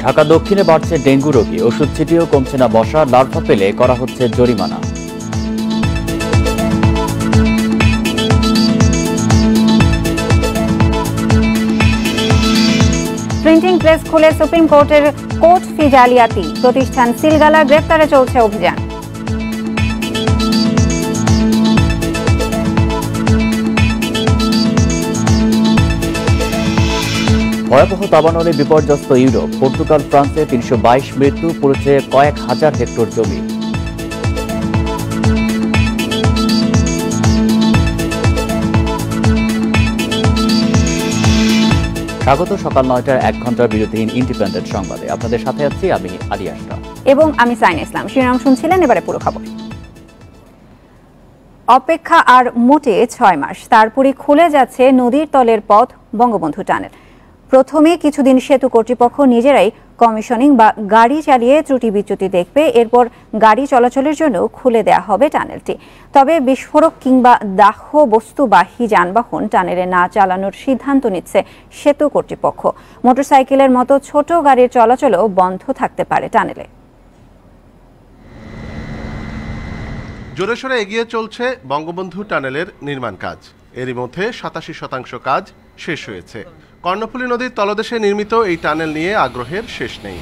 ঢাকা দক্ষিণে বাড়ছে ডেঙ্গু রোগী, ওষুধ ছিটিয়েও কমছে না মশা, লার্ভা পেলে করা হচ্ছে জরিমানা। প্রিন্টিং প্রেস খুলে সুপ্রিম কোর্টের কোর্ট ফি জালিয়াতি, প্রতিষ্ঠান সিলগালা গ্রেপ্তারে চলছে অভিযান। ভয়াবহ দাবানলে বিপর্যস্ত ইউরোপ, পর্তুগাল ফ্রান্সে ৩২২ মৃত্যু, পড়েছে কয়েক হাজার হেক্টর জমি। স্বাগত সকাল ৯টার ১ ঘন্টার বিরতিহীন ইন্ডিপেন্ডেন্ট সংবাদে। আপনাদের সাথে আছি আমি আলী আশরাফ এবং আমি সাইনা ইসলাম। শিরোনাম শুনছিলেন, এবারে পুরো খবর। অপেক্ষা আর মোটে ৬ মাস, তারপরই খুলে যাচ্ছে নদীর তলের পথ বঙ্গবন্ধু টানেল। প্রথমে কিছুদিন সেতু কর্তৃপক্ষ নিজেরাই কমিশনিং বা গাড়ি চালিয়ে ত্রুটি বিচ্যুতি দেখবে, এরপর গাড়ি চলাচলের জন্য খুলে দেয়া হবে টানেলটি। তবে বিস্ফোরক কিংবা দাহ বস্তুবাহী যানবাহন টানেলে না চালানোর সিদ্ধান্ত নিচ্ছে সেতু কর্তৃপক্ষ। মোটরসাইকেলের মতো ছোট গাড়ির চলাচলও বন্ধ থাকতে পারে টানেলে। জোরে সোরে এগিয়ে চলছে বঙ্গবন্ধু টানেলের নির্মাণ কাজ। এরই মধ্যে ৮৭% কাজ শেষ হয়েছে। কর্ণফুলী নদীর তলদেশে নির্মিত এই টানেল নিয়ে আগ্রহের শেষ নেই।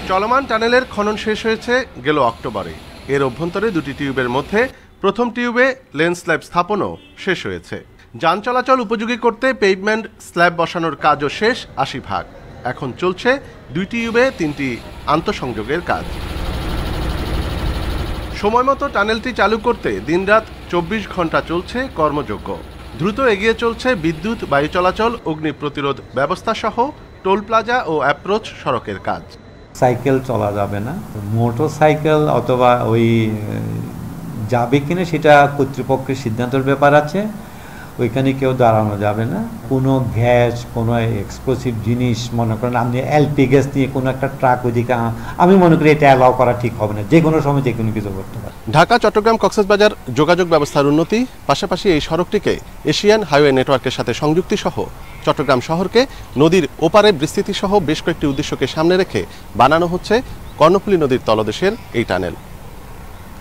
চলমান টানেলের খনন শেষ হয়েছে গেল অক্টোবরে। এর অভ্যন্তরে দুটি টিউবের মধ্যে প্রথম টিউবে লেন স্ল্যাব স্থাপনও শেষ হয়েছে। যান চলাচল উপযোগী করতে পেভমেন্ট স্ল্যাব বসানোর কাজও শেষ ৮০%। এখন চলছে দুই টিউবে ৩টি আন্তঃসংযোগের কাজ। সময়মতো টানেলটি চালু করতে দিনরাত ২৪ ঘন্টা চলছে কর্মযজ্ঞ। দ্রুত এগিয়ে চলছে বিদ্যুৎ, বায়ু চলাচল, অগ্নি প্রতিরোধ ব্যবস্থা সহ টোল প্লাজা ও অ্যাপ্রোচ সড়কের কাজ। সাইকেল চলা যাবে না, মোটর সাইকেল অথবা ওই যাবে কিনা সেটা কর্তৃপক্ষের সিদ্ধান্তের ব্যাপার আছে। ওইখানে কেউ দাঁড়ানো যাবে না। কোনো গ্যাস, কোনো এক্সপ্লোসিভ জিনিস, মনে করেন আপনি এলপি গ্যাস নিয়ে কোনো একটা ট্রাক ওইদিকে, আমি মনে করি এটা অ্যালাউ করা ঠিক হবে না। যে কোনো সময় যে কোনো কিছু করতে পারে। ঢাকা চট্টগ্রাম কক্সবাজার যোগাযোগ ব্যবস্থার উন্নতি, পাশাপাশি এই সড়কটিকে এশিয়ান হাইওয়ে নেটওয়ার্কের সাথে সংযুক্তি সহ চট্টগ্রাম শহরকে নদীর ওপারে বিস্তৃতি সহ বেশ কয়েকটি উদ্দেশ্যকে সামনে রেখে বানানো হচ্ছে কর্ণফুলী নদীর তলদেশের এই টানেল,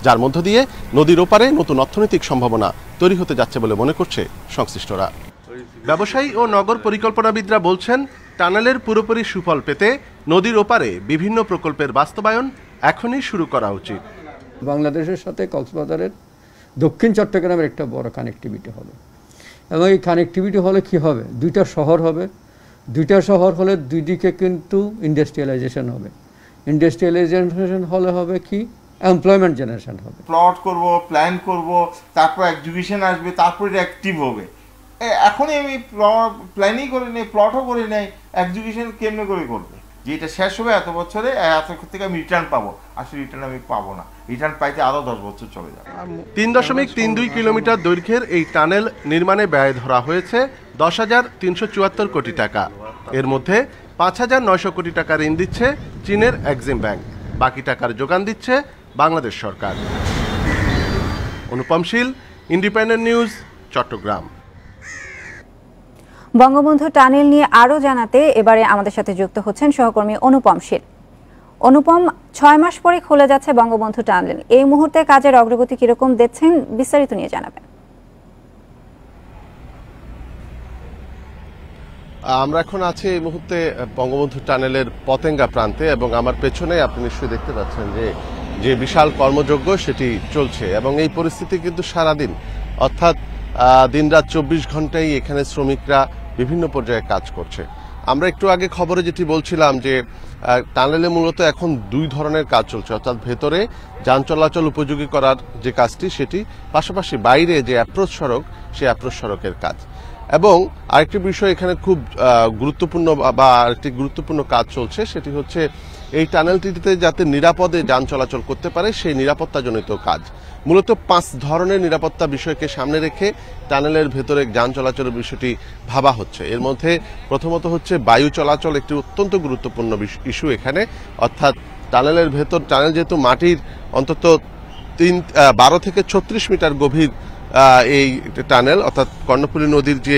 যার মধ্য দিয়ে নদীর ওপারে নতুন অর্থনৈতিক সম্ভাবনা তৈরি হতে যাচ্ছে বলে মনে করছে সংশ্লিষ্টরা। ব্যবসায়ী ও নগর পরিকল্পনাবিদরা বলছেন, টানেলের পুরোপুরি সুফল পেতে নদীর ওপারে বিভিন্ন প্রকল্পের বাস্তবায়ন এখনই শুরু করা উচিত। বাংলাদেশের সাথে কক্সবাজারের দক্ষিণ চট্টগ্রামের একটা বড় কানেক্টিভিটি হবে, এবং এই কানেক্টিভিটি হলে কি হবে, দুইটা শহর হবে। দুইটা শহর হলে দুই দিকে কিন্তু ইন্ডাস্ট্রিয়ালাইজেশন হবে। ইন্ডাস্ট্রিয়ালাইজেশন হলে হবে কি, এমপ্লয়মেন্ট জেনারেশন হবে। প্লট করব, প্ল্যান করব, তারপর এক্সিকিউশন আসবে, তারপর এটা অ্যাক্টিভ হবে। এখনই আমি প্ল্যানই করি নাই, প্লটও করি নাই, এক্সিকিউশন কেমনে করে করবে? যেটা শেষ হবে এত বছরে, এত থেকে আমি রিটার্ন পাবো, আসলে রিটার্ন আমি পাবো না। রিটার্ন পাইতে আরও 10 বছর চলে যাবে। ৩.32 কিলোমিটার দৈর্ঘ্যের এই টানেল নির্মাণে ব্যয় ধরা হয়েছে 10,374 কোটি টাকা। এর মধ্যে 5,900 কোটি টাকা ঋণ দিচ্ছে চীনের এক্সিম ব্যাংক, বাকি টাকার যোগান দিচ্ছে বাংলাদেশ সরকার। Anupam Shil, Independent News, Chattogram. Bangabandhu tunnel নিয়ে আরও জানাতে এবারে আমাদের সাথে যুক্ত হচ্ছেন সহকর্মী অনুপম শীল। অনুপম, ৬ মাস পরে খুলে যাচ্ছে বঙ্গবন্ধু টানেল, এই মুহূর্তে কাজের অগ্রগতি কিরকম দেখছেন, বিস্তারিত নিয়ে জানাবেন। আমরা এখন আছি এই মুহূর্তে বঙ্গবন্ধু টানেলের পতেঙ্গা প্রান্তে, এবং আমার পেছনে আপনি নিশ্চয়ই দেখতে পাচ্ছেন যে বিশাল কর্মযজ্ঞ সেটি চলছে, এবং এই পরিস্থিতি কিন্তু সারাদিন, অর্থাৎ দিনরাত ২৪ ঘন্টাই এখানে শ্রমিকরা বিভিন্ন পর্যায়ে কাজ করছে। আমরা একটু আগে খবরে যেটি বলছিলাম যে টানেলে মূলত এখন দুই ধরনের কাজ চলছে, অর্থাৎ ভেতরে যান চলাচল উপযোগী করার যে কাজটি সেটি, পাশাপাশি বাইরে যে অ্যাপ্রোচ সড়ক, সেই অ্যাপ্রোচ সড়কের কাজ। এবং আরেকটি বিষয় এখানে খুব গুরুত্বপূর্ণ বা আরেকটি গুরুত্বপূর্ণ কাজ চলছে, সেটি হচ্ছে এই টানেলটিতে যাতে নিরাপদে যান চলাচল করতে পারে সেই নিরাপত্তাজনিত কাজ। মূলত 5 ধরনের নিরাপত্তা বিষয়কে সামনে রেখে টানেলের ভেতরে যান চলাচলের বিষয়টি ভাবা হচ্ছে। এর মধ্যে প্রথমত হচ্ছে বায়ু চলাচল, একটি অত্যন্ত গুরুত্বপূর্ণ ইস্যু এখানে, অর্থাৎ টানেলের ভেতর, টানেল যেহেতু মাটির অন্তত 12 থেকে 36 মিটার গভীর এই টানেল, অর্থাৎ কর্ণফুলী নদীর যে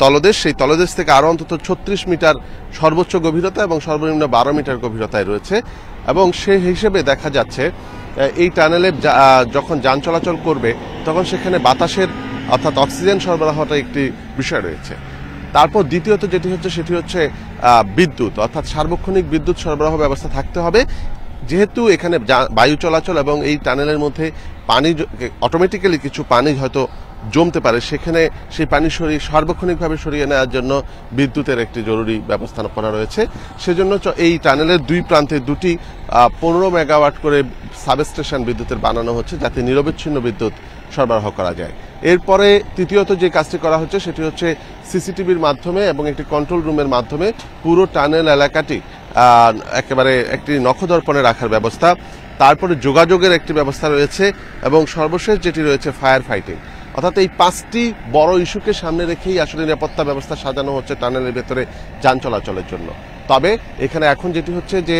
তলদেশ, সেই তলদেশ থেকে আরো অন্তত 36 মিটার সর্বোচ্চ গভীরতা এবং সর্বনিম্ন 12 মিটার গভীরতায় রয়েছে। এবং সেই হিসেবে দেখা যাচ্ছে এই টানেলে যখন যান চলাচল করবে তখন সেখানে বাতাসের অর্থাৎ অক্সিজেন সরবরাহটা একটি বিষয় রয়েছে। তারপর দ্বিতীয়ত যেটি হচ্ছে সেটি হচ্ছে বিদ্যুৎ, অর্থাৎ সার্বক্ষণিক বিদ্যুৎ সরবরাহ ব্যবস্থা থাকতে হবে। যেহেতু এখানে বায়ু চলাচল এবং এই টানেলের মধ্যে পানি অটোমেটিক্যালি কিছু পানি হয়তো জমতে পারে, সেখানে সেই পানি সার্বক্ষণিকভাবে সরিয়ে নেওয়ার জন্য বিদ্যুতের একটি জরুরি ব্যবস্থা করা রয়েছে। সেজন্য এই টানেলের দুই প্রান্তে দুটি 15 মেগাওয়াট করে সাবস্টেশন বিদ্যুতের বানানো হচ্ছে, যাতে নিরবিচ্ছিন্ন বিদ্যুৎ সরবরাহ করা যায়। এরপরে তৃতীয়ত যে কাজটি করা হচ্ছে সেটি হচ্ছে সিসিটিভির মাধ্যমে এবং একটি কন্ট্রোল রুমের মাধ্যমে পুরো টানেল এলাকাটি একেবারে একটি নখদর্পণে রাখার ব্যবস্থা। তারপরে যোগাযোগের একটি ব্যবস্থা রয়েছে এবং সর্বশেষ যেটি রয়েছে ফায়ার ফাইটিং। অর্থাৎ এই 5টি বড় ইস্যুকে সামনে রেখেই আসলে নিরাপত্তা ব্যবস্থা সাজানো হচ্ছে টানেলের ভেতরে যান চলাচলের জন্য। তবে এখানে এখন যেটি হচ্ছে যে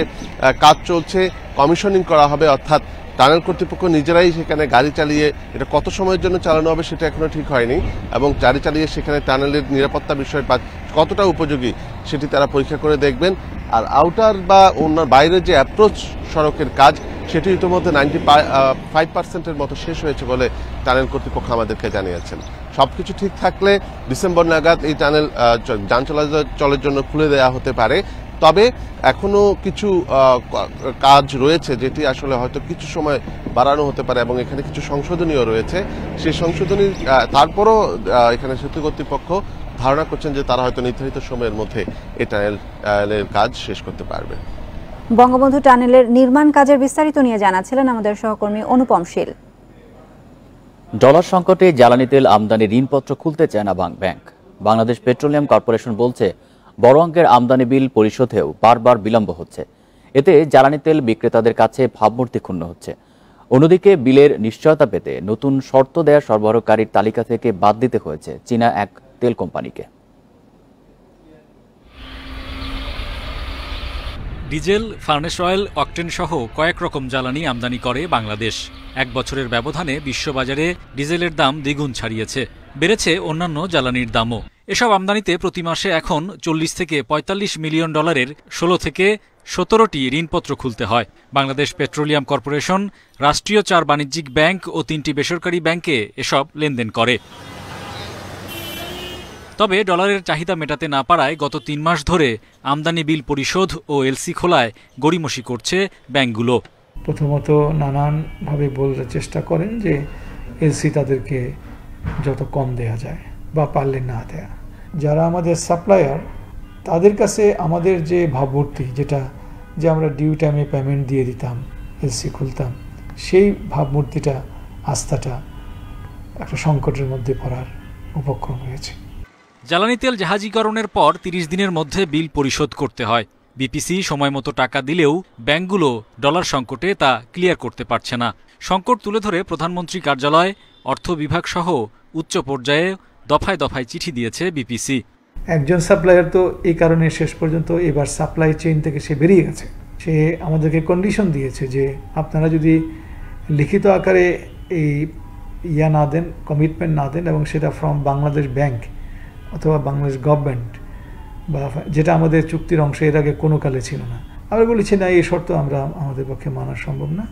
কাজ চলছে, কমিশনিং করা হবে, অর্থাৎ টানেল কর্তৃপক্ষ নিজেরাই সেখানে গাড়ি চালিয়ে এটা কত সময়ের জন্য চালানো হবে সেটা এখনো ঠিক হয়নি, এবং গাড়ি চালিয়ে সেখানে টানেলের নিরাপত্তা বিষয় কতটা উপযোগী সেটি তারা পরীক্ষা করে দেখবেন। আর আউটার বা অন্য বাইরের যে অ্যাপ্রোচ সড়কের কাজ সেটি ইতিমধ্যে 95% মতো শেষ হয়েছে বলে টানেল কর্তৃপক্ষ আমাদেরকে জানিয়েছেন। সবকিছু ঠিক থাকলে ডিসেম্বর নাগাদ এই টানেল যান চলাচলের জন্য খুলে দেওয়া হতে পারে। তবে এখনো কিছু কাজ রয়েছে যেটি আসলে হয়তো কিছু সময় বাড়ানো হতে পারে এবং এখানে কিছু সংশোধনীয় রয়েছে। সেই সংশোধনী তারপরও এখানে সেতু কর্তৃপক্ষ ধারণা করছেন যে তারা হয়তো নির্ধারিত সময়ের মধ্যে এই টানেলের কাজ শেষ করতে পারবে। বঙ্গবন্ধু টানেলের নির্মাণ কাজের বিস্তারিত নিয়ে জানাচ্ছিলেন আমাদের সহকর্মী অনুপম শীল। ডলার সংকটে জ্বালানি তেল আমদানি ঋণপত্র খুলতে চায় না ব্যাংক। বাংলাদেশ পেট্রোলিয়াম কর্পোরেশন বলছে বড় অঙ্কের আমদানি বিল পরিশোধেও বারবার বিলম্ব হচ্ছে। এতে জ্বালানি তেল বিক্রেতাদের কাছে ভাবমূর্তি ক্ষুণ্ণ হচ্ছে। অন্যদিকে বিলের নিশ্চয়তা পেতে নতুন শর্ত দেয়া সরবরাহকারীর তালিকা থেকে বাদ দিতে হয়েছে চীনা এক তেল কোম্পানিকে। ডিজেল, ফার্নেস অয়েল, অকটেন সহ কয়েক রকম জ্বালানি আমদানি করে বাংলাদেশ। 1 বছরের ব্যবধানে বিশ্ববাজারে ডিজেলের দাম দ্বিগুণ ছাড়িয়েছে, বেড়েছে অন্যান্য জ্বালানির দামও। এসব আমদানিতে প্রতি মাসে এখন 40 থেকে 45 মিলিয়ন ডলারের 16 থেকে 17টি ঋণপত্র খুলতে হয়। বাংলাদেশ পেট্রোলিয়াম কর্পোরেশন রাষ্ট্রীয় 4 বাণিজ্যিক ব্যাংক ও 3টি বেসরকারি ব্যাংকে এসব লেনদেন করে। তবে ডলারের চাহিদা মেটাতে না পারায় গত 3 মাস ধরে আমদানি বিল পরিশোধ ও এলসি খোলায় গড়িমসি করছে ব্যাংকগুলো। প্রথমত নানানভাবে বলতে চেষ্টা করেন যে এলসি তাদেরকে যত কম দেয়া যায় বা পারলে না দেয়া। যারা আমাদের সাপ্লায়ার তাদের কাছে আমাদের যে ভাবমূর্তি, যেটা যে আমরা ডিউ টাইমে পেমেন্ট দিয়ে দিতাম, এলসি খুলতাম, সেই ভাবমূর্তিটা, আস্থাটা একটা সংকটের মধ্যে পড়ার উপক্রম হয়েছে। জ্বালানি তেল জাহাজীকরণের পর 30 দিনের মধ্যে বিল পরিশোধ করতে হয়। বিপিসি সময় মতো টাকা দিলেও ব্যাংকগুলো ডলার সংকটে তা ক্লিয়ার করতে পারছে না। সংকট তুলে ধরে প্রধানমন্ত্রী কার্যালয়, অর্থ বিভাগ সহ উচ্চ পর্যায়ে দফায় দফায় চিঠি দিয়েছে বিপিসি। একজন সাপ্লায়ার তো এই কারণে শেষ পর্যন্ত এবার সাপ্লাই চেইন থেকে সে বেরিয়ে গেছে। সে আমাদেরকে কন্ডিশন দিয়েছে যে আপনারা যদি লিখিত আকারে এই না দেন, কমিটমেন্ট না দেন, এবং সেটা ফ্রম বাংলাদেশ ব্যাংক অথবা বাংলাদেশ গভর্নমেন্ট, বা যেটা আমাদের চুক্তির অংশ এর আগে কোনো কালে ছিল না। আমরা বলেছি না, এই শর্ত আমাদের পক্ষে মানা সম্ভব না,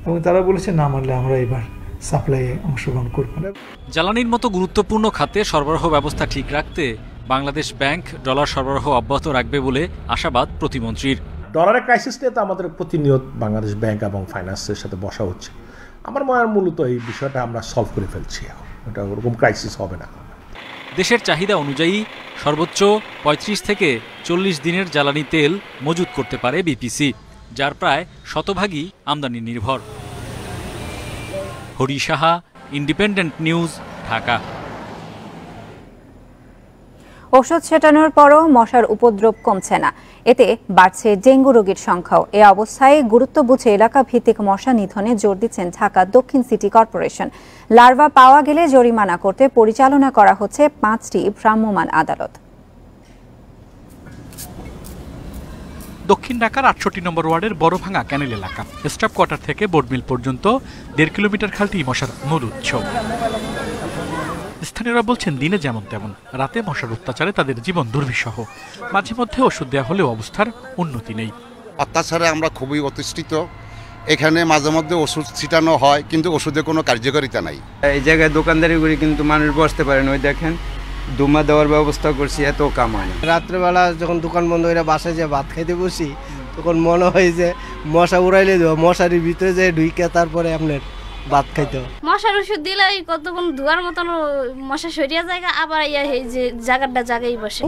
এবং তারা বলেছে না মানলে আমরা এবার সাপ্লাইয়ে অংশগ্রহণ করব না। জ্বালানির মতো গুরুত্বপূর্ণ খাতে সরবরাহ ব্যবস্থা ঠিক রাখতে বাংলাদেশ ব্যাংক ডলার সরবরাহ অব্যাহত রাখবে বলে আশাবাদ প্রতিমন্ত্রীর। ডলারের ক্রাইসিস নিয়ে তো আমাদের প্রতিনিয়ত বাংলাদেশ ব্যাংক এবং ফাইন্যান্সের সাথে বসা হচ্ছে। আমার মনে হয় মূলত এই বিষয়টা আমরা সলভ করে ফেলছি, এখন এটা ওরকম ক্রাইসিস হবে না। দেশের চাহিদা অনুযায়ী সর্বোচ্চ 35 থেকে 40 দিনের জ্বালানি তেল মজুত করতে পারে বিপিসি, যার প্রায় শতভাগই আমদানি নির্ভর। Hari Saha, independent News, Dhaka. ওষুধ ছেটানোর পরও মশার উপদ্রব কমছে না, এতে বাড়ছে ডেঙ্গু রোগীর সংখ্যাও। এ অবস্থায় গুরুত্ব বুঝে এলাকা ভিত্তিক মশা নিধনে জোর দিচ্ছেন ঢাকা দক্ষিণ সিটি কর্পোরেশন। লার্ভা পাওয়া গেলে জরিমানা করতে পরিচালনা করা হচ্ছে 5টি ভ্রাম্যমাণ আদালত। দক্ষিণ ঢাকার ৬৮ নম্বর ওয়ার্ডের বড়ভাঙা ক্যানেল এলাকা। স্টাফ কোয়ার্টার থেকে বোর্ডমিল পর্যন্ত ১.৫ কিলোমিটার খালটি মশার মূল উৎস। স্থানীয়রা বলছেন দিনে যেমন তেমন, রাতে মশার অত্যাচারে তাদের জীবন দুর্বিষহ। মাঝে মধ্যে ওষুধ দেওয়া হলেও অবস্থার উন্নতি নেই। অত্যাচারে আমরা খুবই অতিষ্ঠিত। এখানে মাঝে মধ্যে ওষুধ ছিটানো হয়, কিন্তু ওষুধে কোনো কার্যকারিতা নাই। এই জায়গায় দোকানদারি করি কিন্তু মানুষ বসতে পারে না। ওই দেখেন দুমা দেওয়ার ব্যবস্থা করছি, এত কাম হয় না। রাত্রেবেলা যখন দোকান বন্ধ করে বাসায় যে ভাত খাইতে বসি, তখন মনে হয় যে মশা উড়াইলে মশারির ভিতরে যে ঢুইকে তারপরে আপনার ভাত খাইতে। মশার ওষুধ দিলে কতক্ষণ ধোয়ার মতন মশা সরিয়া জায়গা, আবার যে জায়গাটা জায়গায় বসে।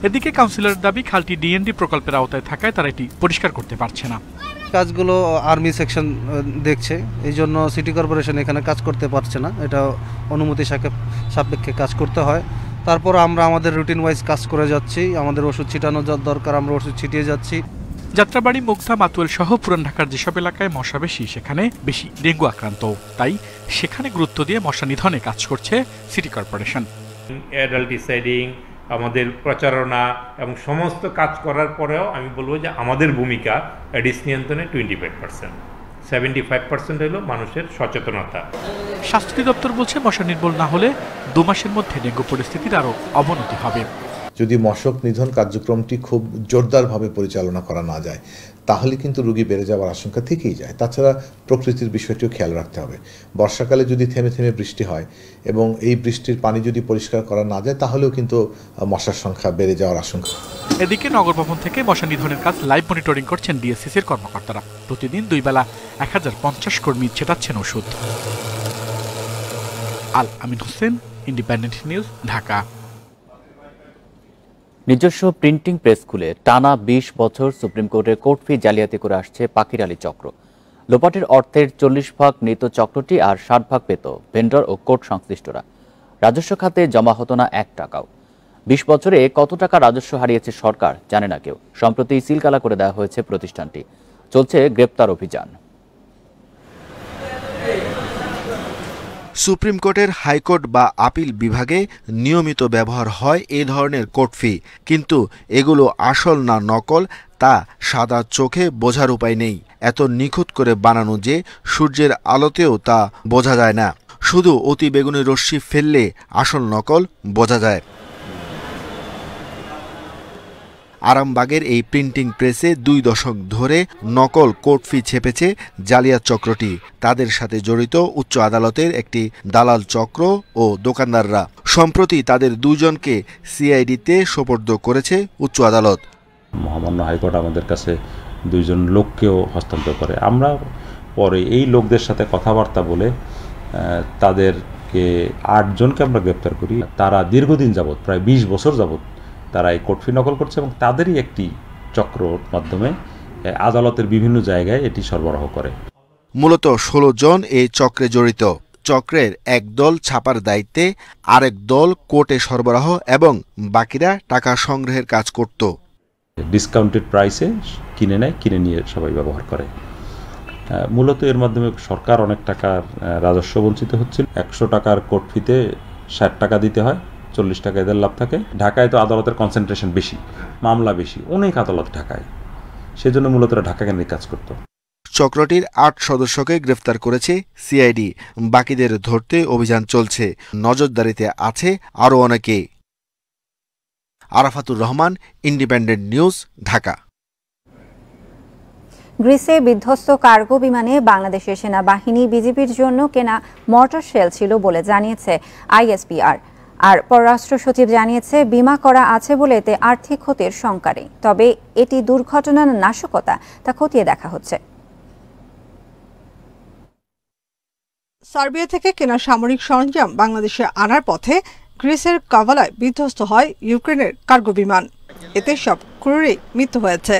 এদিকে কাউন্সিলরের দাবি, খালটি ডিএনডি প্রকল্পের আওতায় থাকায় তারা এটি পরিষ্কার করতে পারছে না। কাজগুলো আর্মি সেকশন দেখছে, এই জন্য সিটি কর্পোরেশন এখানে কাজ করতে পারছে না। এটা অনুমতি সাপেক্ষে কাজ করতে হয়। তারপর আমরা আমাদের রুটিন ওয়াইজ কাজ করে যাচ্ছি। আমাদের ওষুধ ছিটানো দরকার, আমরা ওষুধ ছিটিয়ে যাচ্ছি। যাত্রাবাড়ি, মুগদা, মাতুয়াল সহ পুরান ঢাকার যেসব এলাকায় মশা বেশি, সেখানে বেশি ডেঙ্গু আক্রান্ত। তাই সেখানে গুরুত্ব দিয়ে মশা নিধনে কাজ করছে সিটি কর্পোরেশন। অ্যাডাল্টিসাইডিং, আমাদের প্রচারণা এবং সমস্ত কাজ করার পরেও আমি বলবো যে আমাদের ভূমিকা এডিস নিয়ন্ত্রণে 25%, 75% হলো মানুষের সচেতনতা। স্বাস্থ্য দপ্তর বলছে মশা নির্মূল না হলে 2 মাসের মধ্যে ডেঙ্গু পরিস্থিতির আরও অবনতি হবে। যদি মশক নিধন কার্যক্রমটি খুব জোরদারভাবে পরিচালনা করা না যায়, তাহলে কিন্তু রোগী বেড়ে যাওয়ার আশঙ্কা থেকেই যায়। তাছাড়া প্রকৃতির বিষয়টিও খেয়াল রাখতে হবে। বর্ষাকালে যদি থেমে থেমে বৃষ্টি হয় এবং এই বৃষ্টির পানি যদি পরিষ্কার করা না যায়, তাহলেও কিন্তু মশার সংখ্যা বেড়ে যাওয়ার আশঙ্কা। এদিকে নগর ভবন থেকে মশা নিধনের কাজ লাইভ মনিটরিং করছেন ডিএসসিসির কর্মকর্তারা। প্রতিদিন 2 বেলা 1050 কর্মী ছেটাচ্ছেন ওষুধ। আল আমিন হোসেন, ইন্ডিপেন্ডেন্ট নিউজ, ঢাকা। নিজস্ব প্রিন্টিং প্রেস খুলে টানা 20 বছর সুপ্রিম কোর্টের কোর্ট ফি জালিয়াতি করে আসছে পাকির আলী চক্র। লোপাটের অর্থের 40 ভাগ নিত চক্রটি, আর 60 ভাগ পেত ভেন্ডর ও কোর্ট সংশ্লিষ্টরা। রাজস্ব খাতে জমা হতো না 1 টাকাও। 20 বছরে কত টাকা রাজস্ব হারিয়েছে সরকার জানে না কেউ। সম্প্রতি সিলগালা করে দেওয়া হয়েছে প্রতিষ্ঠানটি। চলছে গ্রেপ্তার অভিযান। সুপ্রিম কোর্টের হাইকোর্ট বা আপিল বিভাগে নিয়মিত ব্যবহার হয় এই ধরনের কোর্ট ফি, কিন্তু এগুলো আসল না নকল তা সাদা চোখে বোঝার উপায় নেই। এত নিখুঁত করে বানানো যে সূর্যের আলোতেও তা বোঝা যায় না। শুধু অতি বেগুনি রশ্মি ফেললে আসল নকল বোঝা যায়। আরামবাগের এই প্রিন্টিং প্রেসে 2 দশক ধরে নকল কোর্ট ফি ছেপেছে জালিয়াত চক্রটি। তাদের সাথে জড়িত উচ্চ আদালতের একটি দালাল চক্র ও দোকানদাররা। সম্প্রতি তাদের 2 জনকে সিআইডিতে সোপর্দ করেছে উচ্চ আদালত। মহামান্য হাইকোর্ট আমাদের কাছে 2 জন লোককেও হস্তান্তর করে। আমরা পরে এই লোকদের সাথে কথাবার্তা বলে তাদেরকে 8 জনকে আমরা গ্রেপ্তার করি। তারা দীর্ঘদিন যাবৎ, প্রায় 20 বছর যাবৎ তারা এই কোর্ট ফি নকল করছে এবং তাদেরই একটি চক্রর মাধ্যমে আদালতের বিভিন্ন জায়গায় এটি সরবরাহ করে। মূলত 16 জন এই চক্রে জড়িত। চক্রের এক দল ছাপার দায়িত্বে, আরেক দল কোর্টে সরবরাহ এবং বাকিরা টাকা সংগ্রহের কাজ করত। ডিসকাউন্টেড প্রাইসে কিনে নেয়, কিনে নিয়ে সবাই ব্যবহার করে। মূলত এর মাধ্যমে সরকার অনেক টাকার রাজস্ব বঞ্চিত হচ্ছিল। 100 টাকার কোর্ট ফিতে 60 টাকা দিতে হয়, 40 টাকা এদের লাভ থাকে। ঢাকায় তো আদালতের কনসেন্ট্রেশন বেশি, মামলা বেশি, অনেক আদালত ঢাকায়, সেজন্য মূলত ঢাকা কেন্দ্রিক কাজ করত। চক্রটির 8 সদস্যকে গ্রেফতার করেছে সিআইডি। বাকিদের ধরতে অভিযান চলছে। নজরদারিতে আছে আরও অনেকে। Arafatur Rahman, Independent News, Dhaka. গ্রিসে বিধ্বস্ত কার্গো বিমানে বাংলাদেশের সেনাবাহিনী বিজিবির জন্য কেনা মর্টার শেল ছিল বলে জানিয়েছে আইএসপিআর। আর পররাষ্ট্র সচিব জানিয়েছে বিমা করা আছে বলে এতে আর্থিক ক্ষতির শঙ্কা নেই। তবে এটি দুর্ঘটনার নাশকতা তা খতিয়ে দেখা হচ্ছে। সার্বিয়া থেকে কেনা সামরিক সরঞ্জাম বাংলাদেশে আনার পথে গ্রিসের কাভালায় বিধ্বস্ত হয় ইউক্রেনের কার্গো বিমান। এতে সব ক্রুরই মৃত্যু হয়েছে।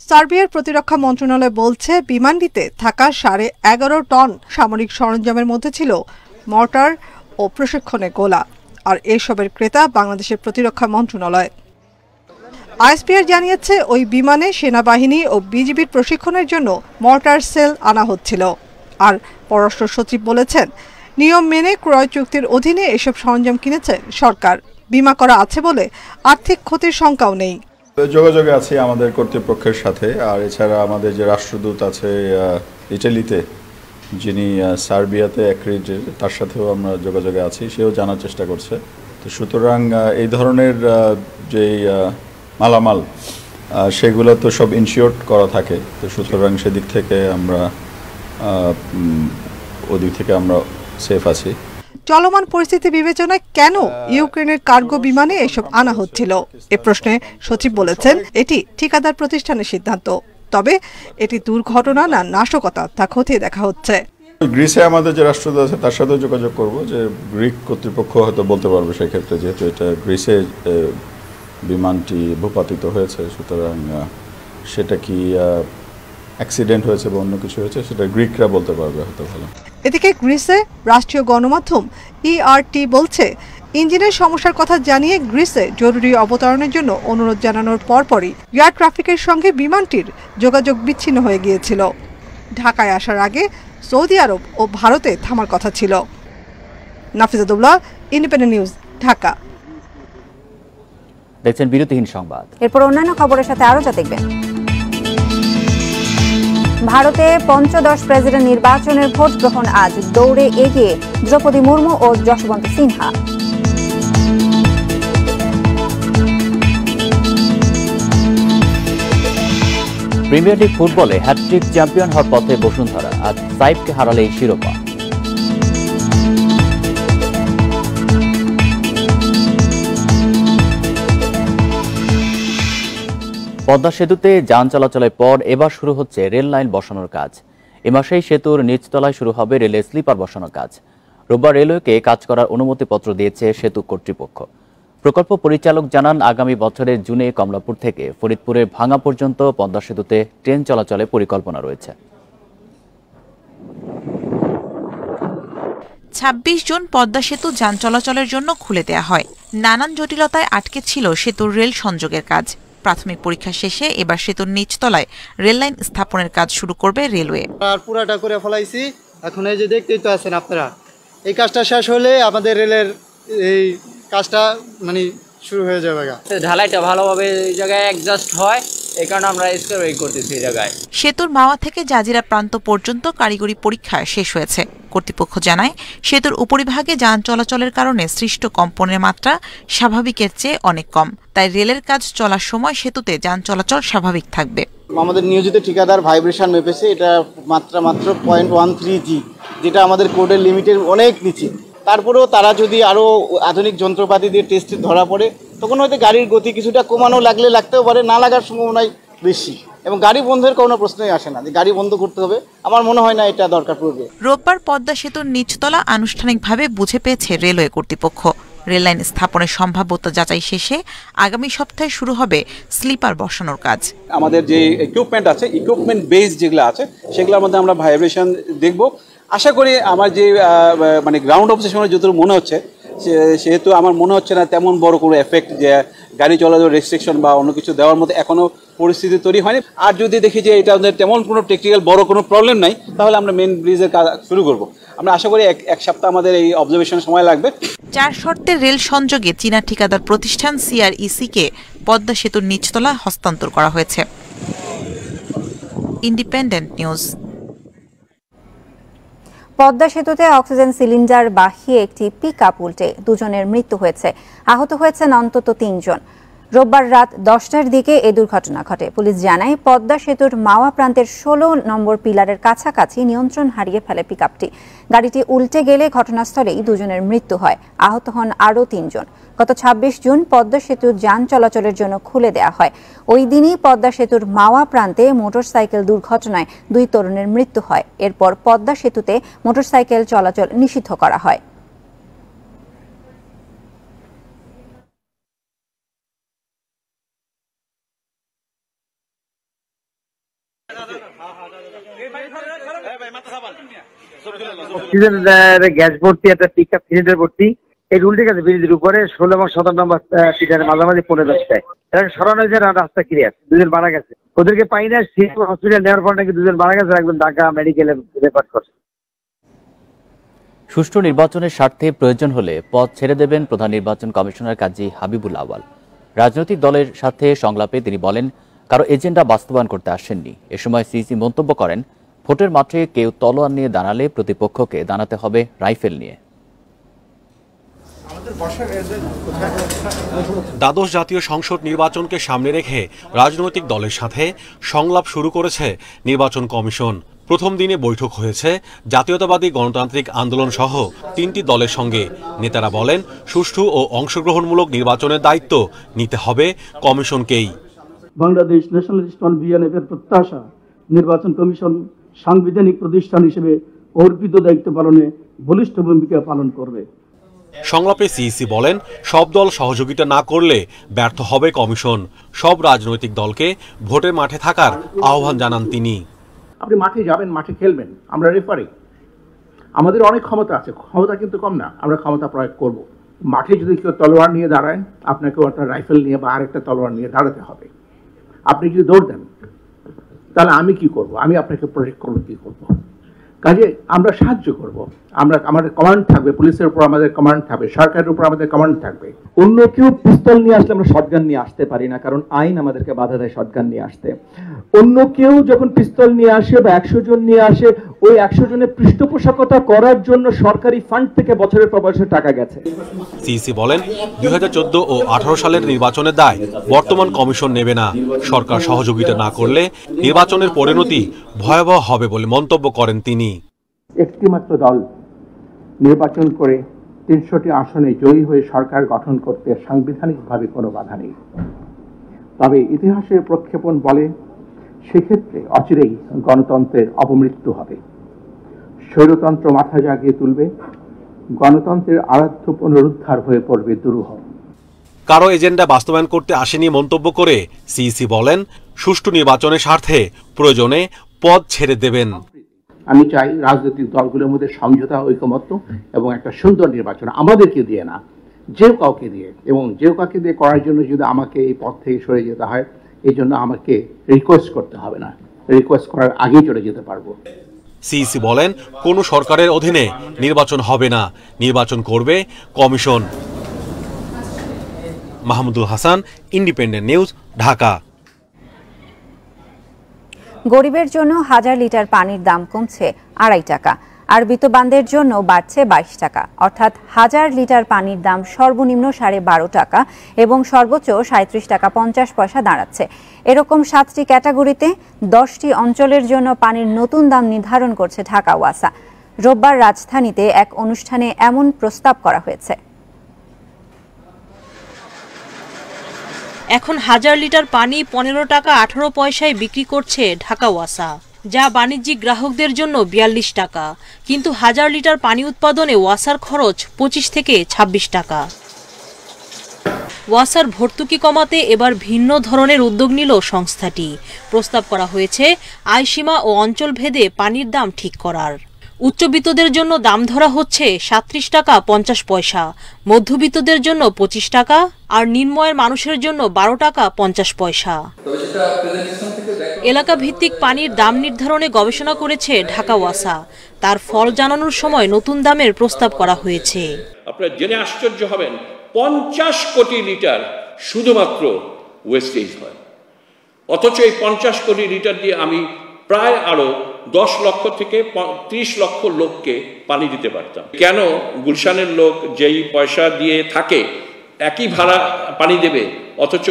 সার্বিয়ার প্রতিরক্ষা মন্ত্রণালয় বলছে বিমানটিতে থাকা 11.5 টন সামরিক সরঞ্জামের মধ্যে ছিল মর্টার ও প্রশিক্ষণের গোলা। আর এসবের ক্রেতা বাংলাদেশের প্রতিরক্ষা মন্ত্রণালয়। আইএসপিআর জানিয়েছে ওই বিমানে সেনাবাহিনী ও বিজিবির প্রশিক্ষণের জন্য মর্টার সেল আনা হচ্ছিল। আর পররাষ্ট্র সচিব বলেছেন নিয়ম মেনে ক্রয় চুক্তির অধীনে এসব সরঞ্জাম কিনেছে সরকার। বিমা করা আছে বলে আর্থিক ক্ষতির শঙ্কাও নেই। যোগাযোগে আছি আমাদের কর্তৃপক্ষের সাথে, আর এছাড়া আমাদের যে রাষ্ট্রদূত আছে ইটালিতে, যিনি সার্বিয়াতে অ্যাক্রিডিটেড, তার সাথেও আমরা যোগাযোগে আছি, সেও জানার চেষ্টা করছে। তো সুতরাং এই ধরনের যেই মালামাল সেগুলো তো সব ইনশিওর করা থাকে, তো সুতরাং সেদিক থেকে আমরা ওদিক থেকে আমরা সেফ আছি। চলমান পরিস্থিতি বিবেচনায় কেন ইউক্রেনের কার্গো বিমানে এসব আনা হচ্ছিল এ প্রশ্নে সচিব বলেছেন, এটি ঠিকাদার প্রতিষ্ঠানের সিদ্ধান্ত, তবে এটি দুর্ঘটনা না নাশকতা তা খতিয়ে দেখা হচ্ছে। গ্রিসে আমাদের যে রাষ্ট্রদূত আছে তার সাথেও যোগাযোগ করব, যে গ্রিক কর্তৃপক্ষ হয়তো বলতে পারবে সেক্ষেত্রে, যেহেতু এটা গ্রিসে বিমানটি ভূপাতিত হয়েছে, সুতরাং সেটা কি অ্যাক্সিডেন্ট হয়েছে বা অন্য কিছু হয়েছে সেটা গ্রিকরা বলতে পারবে হয়তো ভালো। এদিকে গ্রিসে রাষ্ট্রীয় গণমাধ্যম ইআরটি বলছে, ইঞ্জিনের সমস্যার কথা জানিয়ে গ্রিসে জরুরি অবতরণের জন্য অনুরোধ জানানোর পরপরই এয়ার ট্রাফিকের সঙ্গে বিমানটির যোগাযোগ বিচ্ছিন্ন হয়ে গিয়েছিল। ঢাকায় আসার আগে সৌদি আরব ও ভারতে থামার কথা ছিল। নাফিজাতুল্লাহ, ইন্ডিপেন্ডেন্ট নিউজ, ঢাকা। দেখছেন বিরতিহীন সংবাদ। এরপর অন্যান্য খবরের সাথে আরো যা দেখবেন। ভারতে পঞ্চদশ প্রেসিডেন্ট নির্বাচনের ভোট গ্রহণ আজ, দৌড়ে এগিয়ে দ্রৌপদী মুর্মু ও যশবন্ত সিনহা। প্রিমিয়ার লিগ ফুটবলে হ্যাটট্রিক চ্যাম্পিয়ন হওয়ার পথে বসুন্ধরা, আজ সাইফকে হারালেই শিরোপা। পদ্মা সেতুতে যান চলাচলের পর এবার শুরু হচ্ছে রেল লাইন বসানোর কাজ। এ মাসেই সেতুর নিচতলায় শুরু হবে রেলের স্লিপার বসানোর কাজ। রোববার রেলওয়েকে কাজ করার অনুমতিপত্র দিয়েছে সেতু কর্তৃপক্ষ। প্রকল্প পরিচালক জানান, আগামী বছরের জুনে কমলাপুর থেকে ফরিদপুরের ভাঙা পর্যন্ত পদ্মা সেতুতে ট্রেন চলাচলে পরিকল্পনা রয়েছে। ২৬ জুন পদ্মা সেতু যান চলাচলের জন্য খুলে দেয়া হয়। নানান জটিলতায় আটকে ছিল সেতুর রেল সংযোগের কাজ। প্রাথমিক পরীক্ষা শেষে এবার সেতুর নিচতলায় রেল লাইন স্থাপনের কাজ শুরু করবে রেলওয়ে। আর পুরাটা করে ফেলাইছি, এখন এই যে দেখতেই তো আছেন আপনারা, এই কাজটা শেষ হলে আমাদের রেলের এই কাজটা মানে শুরু হয়ে যাবে। ঢালাইটা ভালোভাবে এই জায়গায় অ্যাডজাস্ট হয়, এই কারণে আমরা স্কোয়ার করতেছি এই জায়গায়। সেতুর মাওয়া থেকে জাজিরা প্রান্ত পর্যন্ত কারিগরি পরীক্ষা শেষ হয়েছে। কর্তৃপক্ষ জানায়, সেতুর উপরিভাগে যান চলাচলের কারণে সৃষ্ট কম্পনের মাত্রা স্বাভাবিকের চেয়ে অনেক কম, তাই রেলের কাজ চলার সময় সেতুতে যান চলাচল স্বাভাবিক থাকবে। আমাদের নিয়োজিত ঠিকাদার ভাইব্রেশন মেপেছে, এটা মাত্র 0.13 জি, যেটা আমাদের কোডের লিমিটের অনেক নিচে। তারপরেও তারা যদি আরও আধুনিক যন্ত্রপাতি দিয়ে টেস্টে ধরা পড়ে, তখন হয়তো গাড়ির গতি কিছুটা কমানো লাগতেও পারে, না লাগার সম্ভাবনাই বেশি। এবং গাড়ি বন্ধের কোনো প্রশ্নই আসে না যে গাড়ি বন্ধ করতে হবে, আমার মনে হয় না এটা দরকার পড়বে। রোববার পদ্মা সেতুর নিচতলা আনুষ্ঠানিকভাবে বুঝে পেয়েছে রেলওয়ে কর্তৃপক্ষ। রেললাইন স্থাপনের সম্ভাব্যতা যাচাই শেষে আগামী সপ্তাহে শুরু হবে স্লিপার বসানোর কাজ। আমাদের যে ইকুইপমেন্ট আছে, ইকুইপমেন্ট বেস যেগুলো আছে, সেগুলোর মধ্যে আমরা ভাইব্রেশন দেখব। আশা করি আমার যে মানে গ্রাউন্ড অবজেকশনে যতটুকু মনে হচ্ছে, সেহেতু আমার মনে হচ্ছে না তেমন বড় কোনো এফেক্ট, যে গাড়ি চলাচল রেস্ট্রিকশন বা অন্য কিছু দেওয়ার মধ্যে এখনো পরিস্থিতি তৈরি হয়নি। আর যদি দেখি যে এটা আমাদের তেমন কোনো টেকনিক্যাল বড় কোনো প্রবলেম নাই, তাহলে আমরা মেন ব্রিজের কাজ শুরু করব। আমরা আশা করি এক সপ্তাহ আমাদের এই অবজারভেশন সময় লাগবে। 4 শর্তের রেল সংযোগে চীনা ঠিকাদার প্রতিষ্ঠান CREC-কে পদ্মা সেতুর নিচতলা হস্তান্তর করা হয়েছে। Independent news. পদ্মা সেতুতে অক্সিজেন সিলিন্ডার বাহিয়ে একটি পিকআপ উল্টে দুজনের মৃত্যু হয়েছে, আহত হয়েছেন অন্তত 3 জন। রোববার রাত 10টার দিকে এই দুর্ঘটনা ঘটে। পুলিশ জানায়, পদ্মা সেতুর মাওয়া প্রান্তের 16 নম্বর পিলারের কাছাকাছি নিয়ন্ত্রণ হারিয়ে ফেলে পিকআপটি। গাড়িটি উল্টে গেলে ঘটনাস্থলেই দুজনের মৃত্যু হয়, আহত হন আরও 3 জন। গত 26 জুন পদ্মা সেতু যান চলাচলের জন্য খুলে দেয়া হয়। ওই দিনই পদ্মা সেতুর মাওয়া প্রান্তে মোটরসাইকেল দুর্ঘটনায় 2 তরুণের মৃত্যু হয়। এরপর পদ্মা সেতুতে মোটরসাইকেল চলাচল নিষিদ্ধ করা হয়। গ্যাস ভর্তি একটা পিকআপ সিলিন্ডার ভর্তি, এই উল্টে গেছে ব্রিজের উপরে 16 এবং 17 নম্বর পিলারের মাঝামাঝি 15-10টায়। এরা সরানো হয়েছে, রাস্তা ক্লিয়ার, 2 জন মারা গেছে। ওদেরকে পাই না, হসপিটাল নেওয়ার পর নাকি 2 জন মারা গেছে, একজন ঢাকা মেডিকেলে রেফার করছে। সুষ্ঠু নির্বাচনের স্বার্থে প্রয়োজন হলে পদ ছেড়ে দেবেন প্রধান নির্বাচন কমিশনার কাজী হাবিবুল আওয়াল। রাজনৈতিক দলের সাথে সংলাপে তিনি বলেন, কারো এজেন্ডা বাস্তবায়ন করতে আসেননি। এ সময় সিইসি মন্তব্য করেন, ভোটের মাঠে কেউ তলোয়ার নিয়ে দাঁড়ালে প্রতিপক্ষকে দাঁড়াতে হবে রাইফেল নিয়ে। দ্বাদশ জাতীয় সংসদ নির্বাচনকে সামনে রেখে রাজনৈতিক দলের সাথে সংলাপ শুরু করেছে নির্বাচন কমিশন। প্রথম দিনে বৈঠক হয়েছে জাতীয়তাবাদী গণতান্ত্রিক আন্দোলন সহ 3টি দলের সঙ্গে। নেতারা বলেন, সুষ্ঠু ও অংশগ্রহণমূলক নির্বাচনের দায়িত্ব নিতে হবে কমিশনকেই। বাংলাদেশ ন্যাশনালিস্ট ফ্রন্ট বিএনএফ এর প্রত্যাশা, নির্বাচন কমিশন সাংবিধানিক প্রতিষ্ঠান হিসেবে অর্পিত দায়িত্ব পালনে বলিষ্ঠ ভূমিকা পালন করবে। সংলাপে সিইসি বলেন, সব দল সহযোগিতা না করলে ব্যর্থ হবে কমিশন। সব রাজনৈতিক দলকে ভোটের মাঠে থাকার আহ্বান জানান তিনি। আপনি মাঠে যাবেন, মাঠে খেলবেন, আমরা রেফারি, আমাদের অনেক ক্ষমতা আছে, ক্ষমতা কিন্তু কম না, আমরা ক্ষমতা প্রয়োগ করব। মাঠে যদি কেউ তলোয়ার নিয়ে দাঁড়ায়, আপনাকেও একটা রাইফেল নিয়ে বা আরেকটা তলোয়ার নিয়ে দাঁড়াতে হবে। আপনি যদি দৌড় দেন, তাহলে আমি কি করব? আমি আপনাকে প্রোটেক্ট করবো, কি করব? কাজে আমরা সাহায্য করব, আমাদের কমান্ড থাকবে, পুলিশের উপর আমাদের কমান্ড থাকবে, সরকারের উপর আমাদের কমান্ড থাকবে। অন্য কেউ পিস্তল নিয়ে আসলে আমরা শটগান নিয়ে আসতে পারি না, কারণ আইন আমাদেরকে বাধা দেয় শটগান নিয়ে আসতে। অন্য কেউ যখন পিস্তল নিয়ে আসে বা 100 জন নিয়ে আসে, ওই 100 জনের পৃষ্ঠপোষকতা করার জন্য সরকারি ফান্ড থেকে বছরের পর বছর টাকা গেছে। সিইসি বলেন, 2014 ও 18 সালের নির্বাচনের দায় বর্তমান কমিশন নেবে না। সরকার সহযোগিতা না করলে নির্বাচনের পরিণতি ভয়াবহ হবে বলে মন্তব্য করেন তিনি। একটি মাত্র দল নির্বাচন করে 300টি আসনে জয়ী হয়ে সরকার গঠন করতে সাংবিধানিকভাবে কোনো বাধা নেই। তবে ইতিহাসের প্রক্ষেপণ বলে, সেক্ষেত্রে অচিরেই গণতন্ত্রের অপমৃত্যু হবে, স্বৈরতন্ত্র মাথা জাগিয়ে তুলবে, গণতন্ত্রের আরাধ্য পুনরুদ্ধার হয়ে পড়বে দুরূহ। কারো এজেন্ডা বাস্তবায়ন করতে আসেনি মন্তব্য করে সিইসি বলেন, সুষ্ঠু নির্বাচনের স্বার্থে প্রয়োজনে পদ ছেড়ে দেবেন। আমি চাই রাজনৈতিক দলগুলোর মধ্যে সমঝোতা, ঐকমত্য এবং একটা সুন্দর নির্বাচন, আমাদেরকে দিয়ে না, যে কাউকে দিয়ে, এবং যে কাউকে দিয়ে করার জন্য যদি আমাকে এই পথ থেকে সরে যেতে হয়, এই জন্য আমাকে রিকোয়েস্ট করতে হবে না, রিকোয়েস্ট করার আগেই চলে যেতে পারবো। সিইসি বলেন, কোনো সরকারের অধীনে নির্বাচন হবে না, নির্বাচন করবে commission. Mahmudul Hasan, independent News, Dhaka. গরিবের জন্য 1000 লিটার পানির দাম কমছে 2.5 টাকা, আর বিত্তবানদের জন্য বাড়ছে 22 টাকা। অর্থাৎ 1000 লিটার পানির দাম সর্বনিম্ন 12.5 টাকা এবং সর্বোচ্চ 37 টাকা 50 পয়সা দাঁড়াচ্ছে। এরকম 7টি ক্যাটাগরিতে 10টি অঞ্চলের জন্য পানির নতুন দাম নির্ধারণ করছে ঢাকা ওয়াসা। রোববার রাজধানীতে এক অনুষ্ঠানে এমন প্রস্তাব করা হয়েছে। এখন 1000 লিটার পানি 15 টাকা 18 পয়সায় বিক্রি করছে ঢাকা ওয়াসা, যা বাণিজ্যিক গ্রাহকদের জন্য 42 টাকা। কিন্তু 1000 লিটার পানি উৎপাদনে ওয়াসার খরচ 25 থেকে 26 টাকা। ওয়াসার ভর্তুকি কমাতে এবার ভিন্ন ধরনের উদ্যোগ নিল সংস্থাটি। প্রস্তাব করা হয়েছে আয়সীমা ও অঞ্চল ভেদে পানির দাম ঠিক করার। উচ্চবিত্তদের জন্য দাম ধরা হচ্ছে 37 টাকা 50 পয়সা, মধ্যবিত্তদের জন্য 25 টাকা আর নিম্নআয়ের মানুষের জন্য 12 টাকা 50 পয়সা। এলাকা ভিত্তিক পানির দাম নির্ধারণে গবেষণা করেছে ঢাকা ওয়াসা। তার ফল জানানোর সময় নতুন দামের প্রস্তাব করা হয়েছে। আপনারা জেনে আশ্চর্য হবেন, 50 কোটি লিটার শুধুমাত্র ওয়েস্টেজ হয়, অথচ এই 50 কোটি লিটার দিয়ে আমি প্রায় আরো 10 লক্ষ থেকে 30 লক্ষ লোককে পানি দিতে পারতাম। কেন গুলশানের লোক যেই পয়সা দিয়ে থাকে একই ভাড়া পানি দেবে, অথচ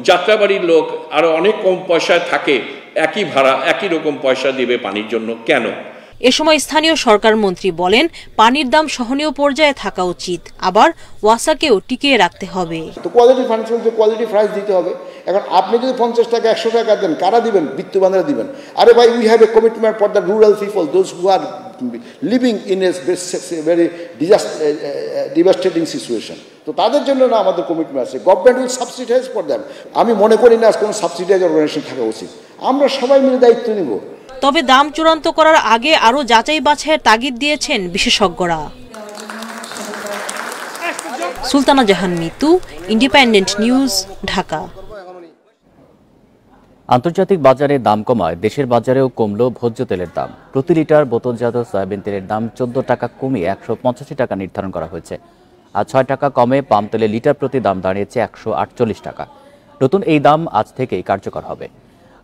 যাত্রাবাড়ির লোক আরো অনেক কম পয়সায় থাকে, একই ভাড়া একই রকম পয়সা দেবে পানির জন্য কেন? এ সময় স্থানীয় সরকার মন্ত্রী বলেন, পানির দাম সহনীয় পর্যায়ে থাকা উচিত, আবার ওয়াসাকেও টিকিয়ে রাখতে হবে। তো কোয়ালিটি ফাংশন, কোয়ালিটি প্রাইস দিতে হবে। এখন আপনি যদি 50 টাকা 100 টাকা দেন, কারা দিবেন? বিত্তবানরা দিবেন। আরে ভাই, we have a commitment for the rural people, those who are living in a very devastating situation. তো তাদের জন্য না আমাদের কমিটমেন্ট আছে, government will subsidize for them. আমি মনে করি না কোনো সাবসিডাইজ অর্গানাইজেশন থাকা উচিত, আমরা সবাই মিলে দায়িত্ব নিব। তবে দাম চূড়ান্ত করার আগে আরও যাচাই বাছাইয়ের তাগিদ দিয়েছেন বিশেষজ্ঞরা। সুলতানা জাহান মিতু, ইন্ডিপেন্ডেন্ট নিউজ, ঢাকা। আন্তর্জাতিক বাজারে দাম কমায় দেশের বাজারেও কমল ভোজ্য তেলের দাম। প্রতি লিটার বোতলজাত সয়াবিন তেলের দাম 14 টাকা কমিয়ে 185 টাকা নির্ধারণ করা হয়েছে। আর 6 টাকা কমে পাম তেলে লিটার প্রতি দাম দাঁড়িয়েছে 148 টাকা। নতুন এই দাম আজ থেকেই কার্যকর হবে।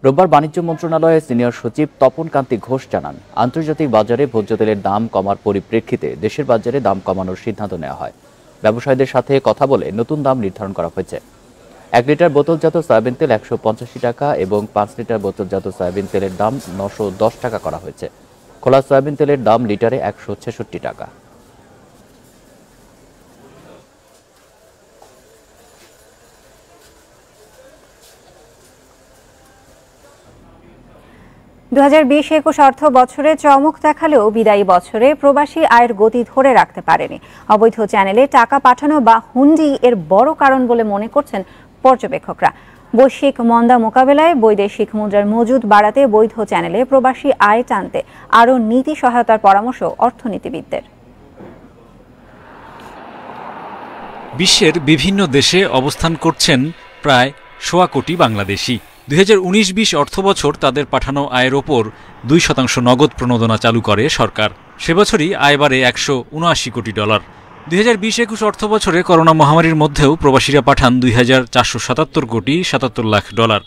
রোববার বাণিজ্য মন্ত্রণালয়ের সিনিয়র সচিব তপন কান্তি ঘোষ জানান, আন্তর্জাতিক বাজারে ভোজ্য তেলের দাম কমার পরিপ্রেক্ষিতে দেশের বাজারে দাম কমানোর সিদ্ধান্ত নেওয়া হয়। ব্যবসায়ীদের সাথে কথা বলে নতুন দাম নির্ধারণ করা হয়েছে। 1 লিটার বোতলজাত সয়াবিন তেল 185 টাকা এবং 5 লিটার বোতলজাত সয়াবিন তেলের দাম 910 টাকা করা হয়েছে। খোলা সয়াবিন তেলের দাম লিটারে 166 টাকা। দু 2020-21 অর্থ বছরে চমক দেখালেও বিদায়ী বছরে প্রবাসী আয়ের গতি ধরে রাখতে পারেনি। অবৈধ চ্যানেলে টাকা পাঠানো বা হুন্ডি এর বড় কারণ বলে মনে করছেন পর্যবেক্ষকরা। বৈশ্বিক মন্দা মোকাবেলায় বৈদেশিক মুদ্রার মজুদ বাড়াতে বৈধ চ্যানেলে প্রবাসী আয় টানতে আরও নীতি সহায়তার পরামর্শ অর্থনীতিবিদদের। বিশ্বের বিভিন্ন দেশে অবস্থান করছেন প্রায় 1.25 কোটি বাংলাদেশি। 2019-20 অর্থবছর তাদের পাঠানো আয়ের ওপর 2% নগদ প্রণোদনা চালু করে সরকার। সে বছরই আয় বাড়ে $179 কোটি। 2020-21 অর্থবছরে করোনা মহামারীর মধ্যেও প্রবাসীরা পাঠান $2,477 কোটি 77 লাখ।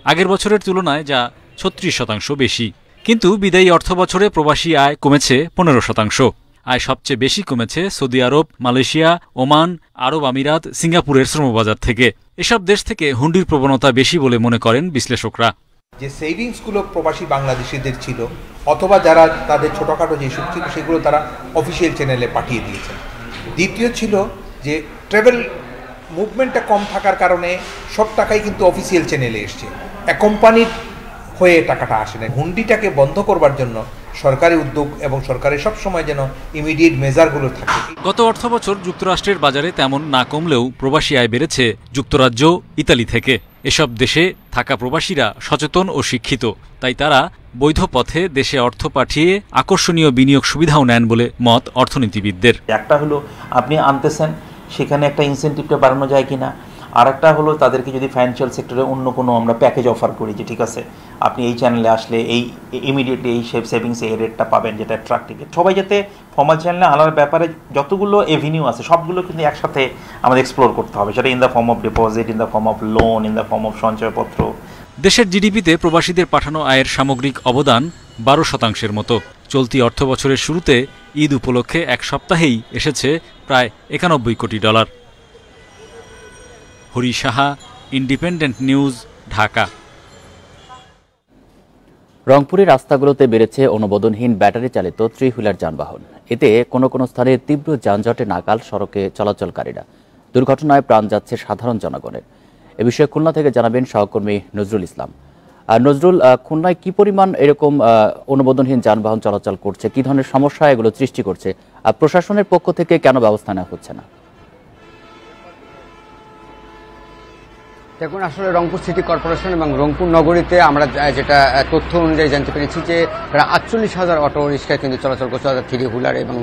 আগের বছরের তুলনায় যা 36% বেশি। কিন্তু বিদায়ী অর্থবছরে প্রবাসী আয় কমেছে 15%। আয় সবচেয়ে বেশি কমেছে সৌদি আরব, মালয়েশিয়া, ওমান, আরব আমিরাত, সিঙ্গাপুরের শ্রমবাজার থেকে। এসব দেশ থেকে হুন্ডির প্রবণতা বেশি বলে মনে করেন বিশ্লেষকরা। যে সেভিংসগুলো প্রবাসী বাংলাদেশিদের ছিল অথবা যারা তাদের ছোটোখাটো যেসব ছিল সেগুলো তারা অফিসিয়াল চ্যানেলে পাঠিয়ে দিয়েছে। দ্বিতীয় ছিল যে ট্রাভেল মুভমেন্টটা কম থাকার কারণে সব টাকাই কিন্তু অফিসিয়াল চ্যানেলে এসছে, কোম্পানির হয়ে টাকাটা আসে না। হুন্ডিটাকে বন্ধ করবার জন্য সরকারি উদ্যোগ এবং সরকারের সবসময় যেন ইমিডিয়েট মেজারগুলো থাকে। গত অর্থবছর যুক্তরাষ্ট্রের বাজারে তেমন না কমলেও প্রবাসী আয় বেড়েছে যুক্তরাজ্য, ইতালি থেকে। এসব দেশে থাকা প্রবাসীরা সচেতন ও শিক্ষিত, তাই তারা বৈধ পথে দেশে অর্থ পাঠিয়ে আকর্ষণীয় বিনিয়োগ সুবিধাও নেন বলে মত অর্থনীতিবিদদের। একটা হলো আপনি আনতেছেন, সেখানে একটা ইনসেন্টিভটা বাড়ানো যায় কিনা, আর একটা হলো তাদেরকে যদি ফাইন্যান্সিয়াল সেক্টরে অন্য কোনো আমরা প্যাকেজ অফার করি যে ঠিক আছে আপনি এই চ্যানেলে আসলে এই ইমিডিয়েটলি এই সেভিংসে এই রেটটা পাবেন যেটা অ্যাট্রাক্টিভ। সবাই যাতে ফর্মাল চ্যানেলে আনার ব্যাপারে যতগুলো এভিনিউ আছে সবগুলো কিন্তু একসাথে আমাদের এক্সপ্লোর করতে হবে, সেটা in the form of deposit, in the form of loan, in the form of সঞ্চয়পত্র। দেশের জিডিপিতে প্রবাসীদের পাঠানো আয়ের সামগ্রিক অবদান 12% মতো। চলতি অর্থ বছরের শুরুতে ঈদ উপলক্ষে এক সপ্তাহেই এসেছে প্রায় $91 কোটি। Hari Saha, independent News, Dhaka. রংপুরের রাস্তাগুলোতে বেড়েছে অনুমোদনহীন ব্যাটারি চালিত 3 হুইলার যানবাহন। এতে কোনো কোনো স্থানে তীব্র যানজটে নাকাল সড়কে চলাচলকারীরা। দুর্ঘটনায় প্রাণ যাচ্ছে সাধারণ জনগণের। এ বিষয়ে খুলনা থেকে জানাবেন সহকর্মী নজরুল ইসলাম। নজরুল, খুলনায় কি পরিমাণ এরকম অনুমোদনহীন যানবাহন চলাচল করছে, কি ধরনের সমস্যা এগুলো সৃষ্টি করছে, আর প্রশাসনের পক্ষ থেকে কেন ব্যবস্থা নেওয়া হচ্ছে না? দেখুন, আসলে রংপুর সিটি কর্পোরেশন এবং রংপুর নগরীতে আমরা যেটা তথ্য অনুযায়ী জানতে পেরেছি যে প্রায় 48,000 অটো রিক্সা কিন্তু চলাচল করছে, অর্থাৎ 3 হুইলার এবং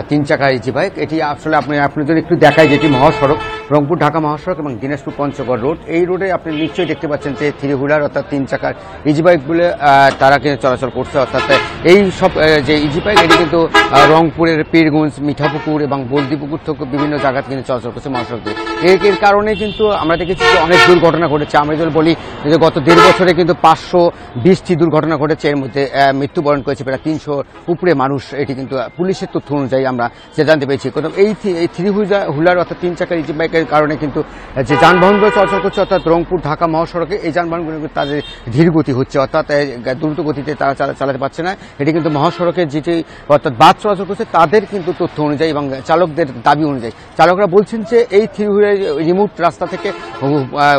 3 চাকার ইজি বাইক। এটি আসলে আপনি যদি একটু দেখায় যেটি মহাসড়ক, রংপুর ঢাকা মহাসড়ক এবং দিনাজপুর পঞ্চগড় রোড, এই রোডে আপনি নিশ্চয়ই দেখতে পাচ্ছেন যে 3 হুইলার অর্থাৎ 3 চাকার ইজি বাইকগুলো তারা কিন্তু চলাচল করছে। অর্থাৎ এই সব যে ইজি বাইক এটি কিন্তু রংপুরের পীরগঞ্জ, মিঠাপুকুর এবং বলদিপুকুর থেকে বিভিন্ন জায়গাতে কিন্তু চলাচল করছে মহাসড়ক দিয়ে। এর কারণে কিন্তু আমরা দেখেছি যে অনেক দুর্ঘটনা ঘটেছে। আমরা যদি বলি যে গত 1.5 বছরে কিন্তু 520টি দুর্ঘটনা ঘটেছে, এর মধ্যে মৃত্যুবরণ করেছে প্রায় 300 উপরে মানুষ। এটি কিন্তু পুলিশের তথ্য অনুযায়ী আমরা যে জানতে পেরেছি। এই 3 হুইলার অর্থাৎ 3 চাকার ইজি বাইকের কারণে কিন্তু যে যানবাহনগুলো চলাচল করছে অর্থাৎ রংপুর ঢাকা মহাসড়কে, এই যানবাহনগুলো তাদের ধীর গতি হচ্ছে, অর্থাৎ দ্রুত গতিতে তারা চালাতে পারছে না। এটি কিন্তু মহাসড়কে যেটি অর্থাৎ বাস চলাচল করছে তাদের কিন্তু তথ্য অনুযায়ী এবং চালকদের দাবি অনুযায়ী চালকরা বলছেন যে এই 3 হুইলার রিমোট রাস্তা থেকে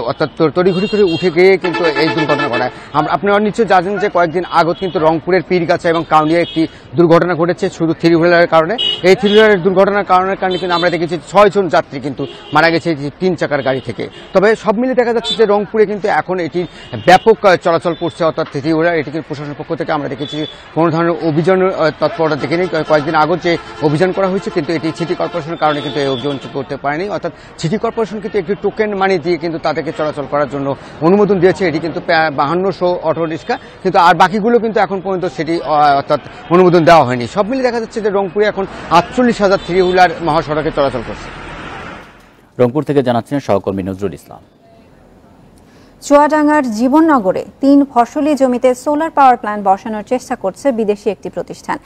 অর্থাৎ তড়িঘড়ি করে উঠে গিয়ে কিন্তু এই দুর্ঘটনা ঘটায়। আপনারা নিশ্চয়ই জানেন যে কয়েকদিন আগত কিন্তু রংপুরের পীরগাছা এবং কাউনিয়া একটি দুর্ঘটনা ঘটেছে শুধু 3 হুইলারের কারণে। এই 3 হুইলারের দুর্ঘটনার কারণে কিন্তু আমরা দেখেছি 6 জন যাত্রী কিন্তু মারা গেছে 3 চাকার গাড়ি থেকে। তবে সব মিলে দেখা যাচ্ছে যে রংপুরে কিন্তু এখন এটির ব্যাপক চলাচল করছে, অর্থাৎ 3 হুইলার। এটিকে প্রশাসনের পক্ষ থেকে আমরা দেখেছি কোনো ধরনের অভিযানের তৎপরতা দেখেনি। কয়েকদিন আগত যে অভিযান করা হয়েছে কিন্তু এটি সিটি কর্পোরেশনের কারণে কিন্তু এই অভিযান করতে পারেনি। অর্থাৎ সিটি কর্পোরেশন কিন্তু একটি টোকেন মানি দিয়ে কিন্তু তাদেরকে চলাচল করার জন্য অনুমোদন দিয়েছে। এটি কিন্তু 5200 অটো রিক্সা, কিন্তু আর বাকিগুলো কিন্তু এখন পর্যন্ত সেটি অর্থাৎ অনুমোদন দেওয়া হয়নি। সব মিলে দেখা যাচ্ছে যে রংপুরে এখন 48,000 3 হুইলার মহাসড়কে চলাচল করছে। রংপুর থেকে জানাচ্ছেন সহকর্মী নজরুল ইসলাম। চুয়াডাঙ্গার জীবননগরে 3 ফসলি জমিতে সোলার পাওয়ার প্ল্যান্ট বসানোর চেষ্টা করছে বিদেশি একটি প্রতিষ্ঠান।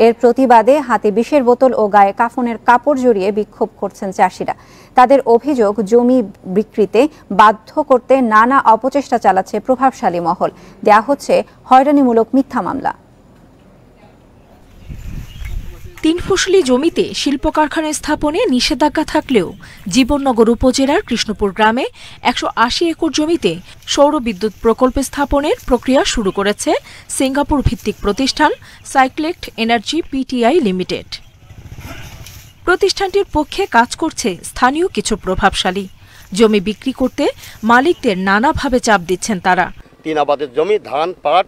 এর প্রতিবাদে হাতে বিষের বোতল ও গায়ে কাফনের কাপড় জড়িয়ে বিক্ষোভ করছেন চাষিরা। তাদের অভিযোগ, জমি বিক্রিতে বাধ্য করতে নানা অপচেষ্টা চালাচ্ছে প্রভাবশালী মহল। দেয়া হচ্ছে হয়রানিমূলক মিথ্যা মামলা। 3 ফসলি জমিতে শিল্প কারখানা স্থাপনে নিষেধাজ্ঞা থাকলেও জীবননগর উপজেলার কৃষ্ণপুর গ্রামে 180 একর জমিতে সৌর বিদ্যুৎ প্রকল্প স্থাপনের প্রক্রিয়া শুরু করেছে সিঙ্গাপুর ভিত্তিক প্রতিষ্ঠান সাইক্লেক্ট এনার্জি পিটিআই লিমিটেড। প্রতিষ্ঠানটির পক্ষে কাজ করছে স্থানীয় কিছু প্রভাবশালী। জমি বিক্রি করতে মালিকদের নানাভাবে চাপ দিচ্ছেন তারা। 3 আবাদের জমি, ধান, পাট,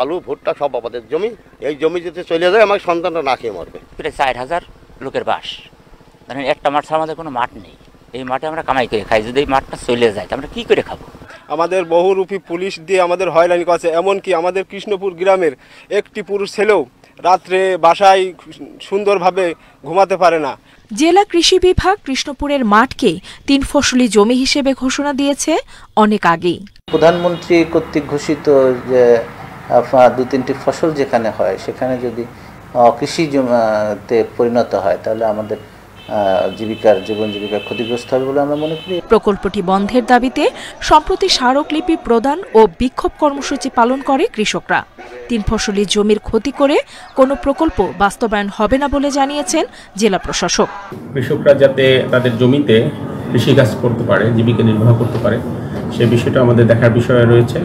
আলু, ভুট্টা সব আবাদের জমি। এই জমি যদি চলে যায় আমার সন্তানরা না খেয়ে মরবে। প্রায় 4000 লোকের বাস, ধরেন একটা মাঠ ছাড়া আমাদের কোনো মাঠ নেই। এই মাঠে আমরা কামাই করে খাই, যদি এই মাঠটা চলে যায় আমরা কি করে খাবো? আমাদের বহুরূপী পুলিশ দিয়ে আমাদের হয়রানি করছে। এমনকি আমাদের কৃষ্ণপুর গ্রামের একটি পুরুষ ছেলেও রাত্রে বাসায় সুন্দরভাবে ঘুমাতে পারে না। জেলা কৃষি বিভাগ কৃষ্ণপুরের মাঠকে 3 ফসলি জমি হিসেবে ঘোষণা দিয়েছে অনেক আগেই। প্রধানমন্ত্রী কর্তৃক ঘোষিত যে 2-3টি ফসল যেখানে হয় সেখানে যদি কৃষি জমিতে পরিণত হয় তাহলে আমাদের জীবন জীবিকা ক্ষতিগ্রস্ত হবে বলে আমরা মনে করি। প্রকল্পটি বন্ধের দাবিতে সম্প্রতি স্মারকলিপি প্রদান ও বিক্ষোভ কর্মসূচি পালন করে কৃষকরা। 3 ফসলি জমির ক্ষতি করে কোনো প্রকল্প বাস্তবায়ন হবে না বলে জানিয়েছেন জেলা প্রশাসক। কৃষকরা যাতে তাদের জমিতে কৃষিকাজ করতে পারে, জীবিকা নির্বাহ করতে পারে, সেই বিষয়টা আমাদের দেখার বিষয় রয়েছে।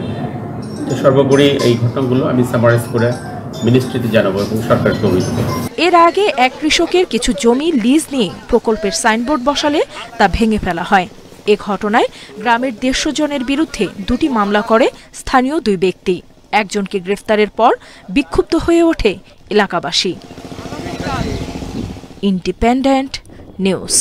তো সর্বোপরি এই ঘটনাগুলো আমি সামারাইজ করে মিনিস্ট্রিতে জানাবো এবং সরকারকে অভিযোগ করব। এর আগে এক কৃষকের কিছু জমি লিজ নিয়ে প্রকল্পের সাইনবোর্ড বসালে তা ভেঙে ফেলা হয়। এ ঘটনায় গ্রামের 150 জনের বিরুদ্ধে 2টি মামলা করে স্থানীয় 2 ব্যক্তি। একজনকে গ্রেফতারের পর বিক্ষুব্ধ হয়ে ওঠে এলাকাবাসী। Independent news.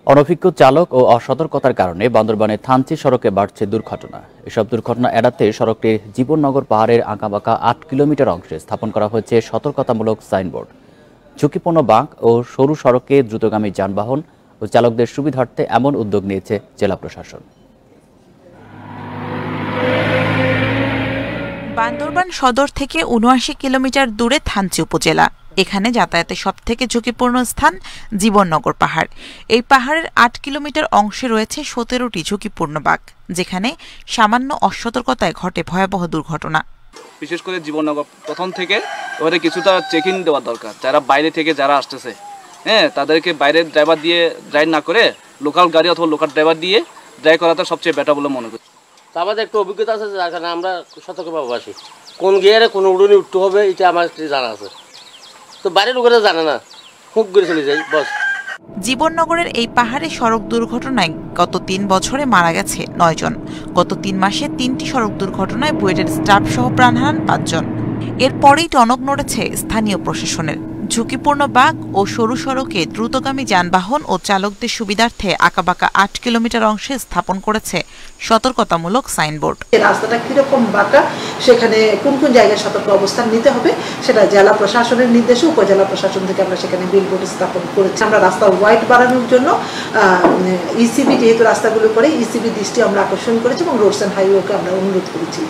অনভিজ্ঞ চালক ও অসতর্কতার কারণে বান্দরবানের থানচি সড়কে বাড়ছে দুর্ঘটনা। এসব দুর্ঘটনা এড়াতে সড়কটির জীবননগর পাহাড়ের আঁকাবাঁকা 8 কিলোমিটার অংশে স্থাপন করা হয়েছে সতর্কতামূলক সাইনবোর্ড। ঝুঁকিপূর্ণ বাঁক ও সরু সড়কে দ্রুতগামী যানবাহন ও চালকদের সুবিধার্থে এমন উদ্যোগ নিয়েছে জেলা প্রশাসন। বান্দরবান সদর থেকে 79 কিলোমিটার দূরে থানচি উপজেলা। এখানে যাতায়াতের সবথেকে ঝুঁকিপূর্ণ স্থান জীবননগর পাহাড়। এই পাহাড়ের 8 কিলোমিটার অংশে রয়েছে 17টি ঝুঁকিপূর্ণ বাঁক, যেখানে সামান্য অসতর্কতায় ঘটে ভয়াবহ দুর্ঘটনা। বিশেষ করে জীবননগর প্রথম থেকে ওদের কিছুটা চেকিং দেওয়া দরকার। যারা বাইরে থেকে যারা আসতেছে, তাদেরকে বাইরের ড্রাইভার দিয়ে ড্রাইভ না করে লোকাল গাড়ি অথবা লোকাল ড্রাইভার দিয়ে ড্রাইভ করাটা সবচেয়ে বেটার বলে মনে করি। আমাদের একটু অভিজ্ঞতা আছে, যার কারণে আমরা সতর্কভাবে আসি। কোন গিয়ারে কোন উড়ুনি উঠতে হবে এটা আমার জানা আছে, তো বাইরের লোকেরা জানে না, খুব করে চলে যাই বস। জীবননগরের এই পাহাড়ে সড়ক দুর্ঘটনায় গত 3 বছরে মারা গেছে 9 জন। গত 3 মাসে 3টি সড়ক দুর্ঘটনায় বুয়েটের স্টাফ সহ প্রাণ হারান 5 জন। এরপরেই টনক নড়েছে স্থানীয় প্রশাসনের। ঝুঁকিপূর্ণ বাঁক ও সরু সড়কে দ্রুতগামী যানবাহন ও চালকদের সুবিধার্থে আঁকাবাঁকা 8 কিলোমিটার অংশে স্থাপন করেছে সতর্কতামূলক সাইনবোর্ড। রাস্তাটা কিরকম বাঁকা, সেখানে কোন কোন জায়গায় সতর্ক অবস্থান নিতে হবে সেটা জেলা প্রশাসনের নির্দেশে উপজেলা প্রশাসন থেকে আমরা সেখানে বিলবোর্ড স্থাপন করেছি। আমরা রাস্তা ওয়াইড বাড়ানোর জন্য ইসিবি যেহেতু রাস্তাগুলো করে ইসিবি দৃষ্টি আমরা আকর্ষণ করেছি এবং রোডস অ্যান্ড হাইওয়েকে আমরা অনুরোধ করেছি।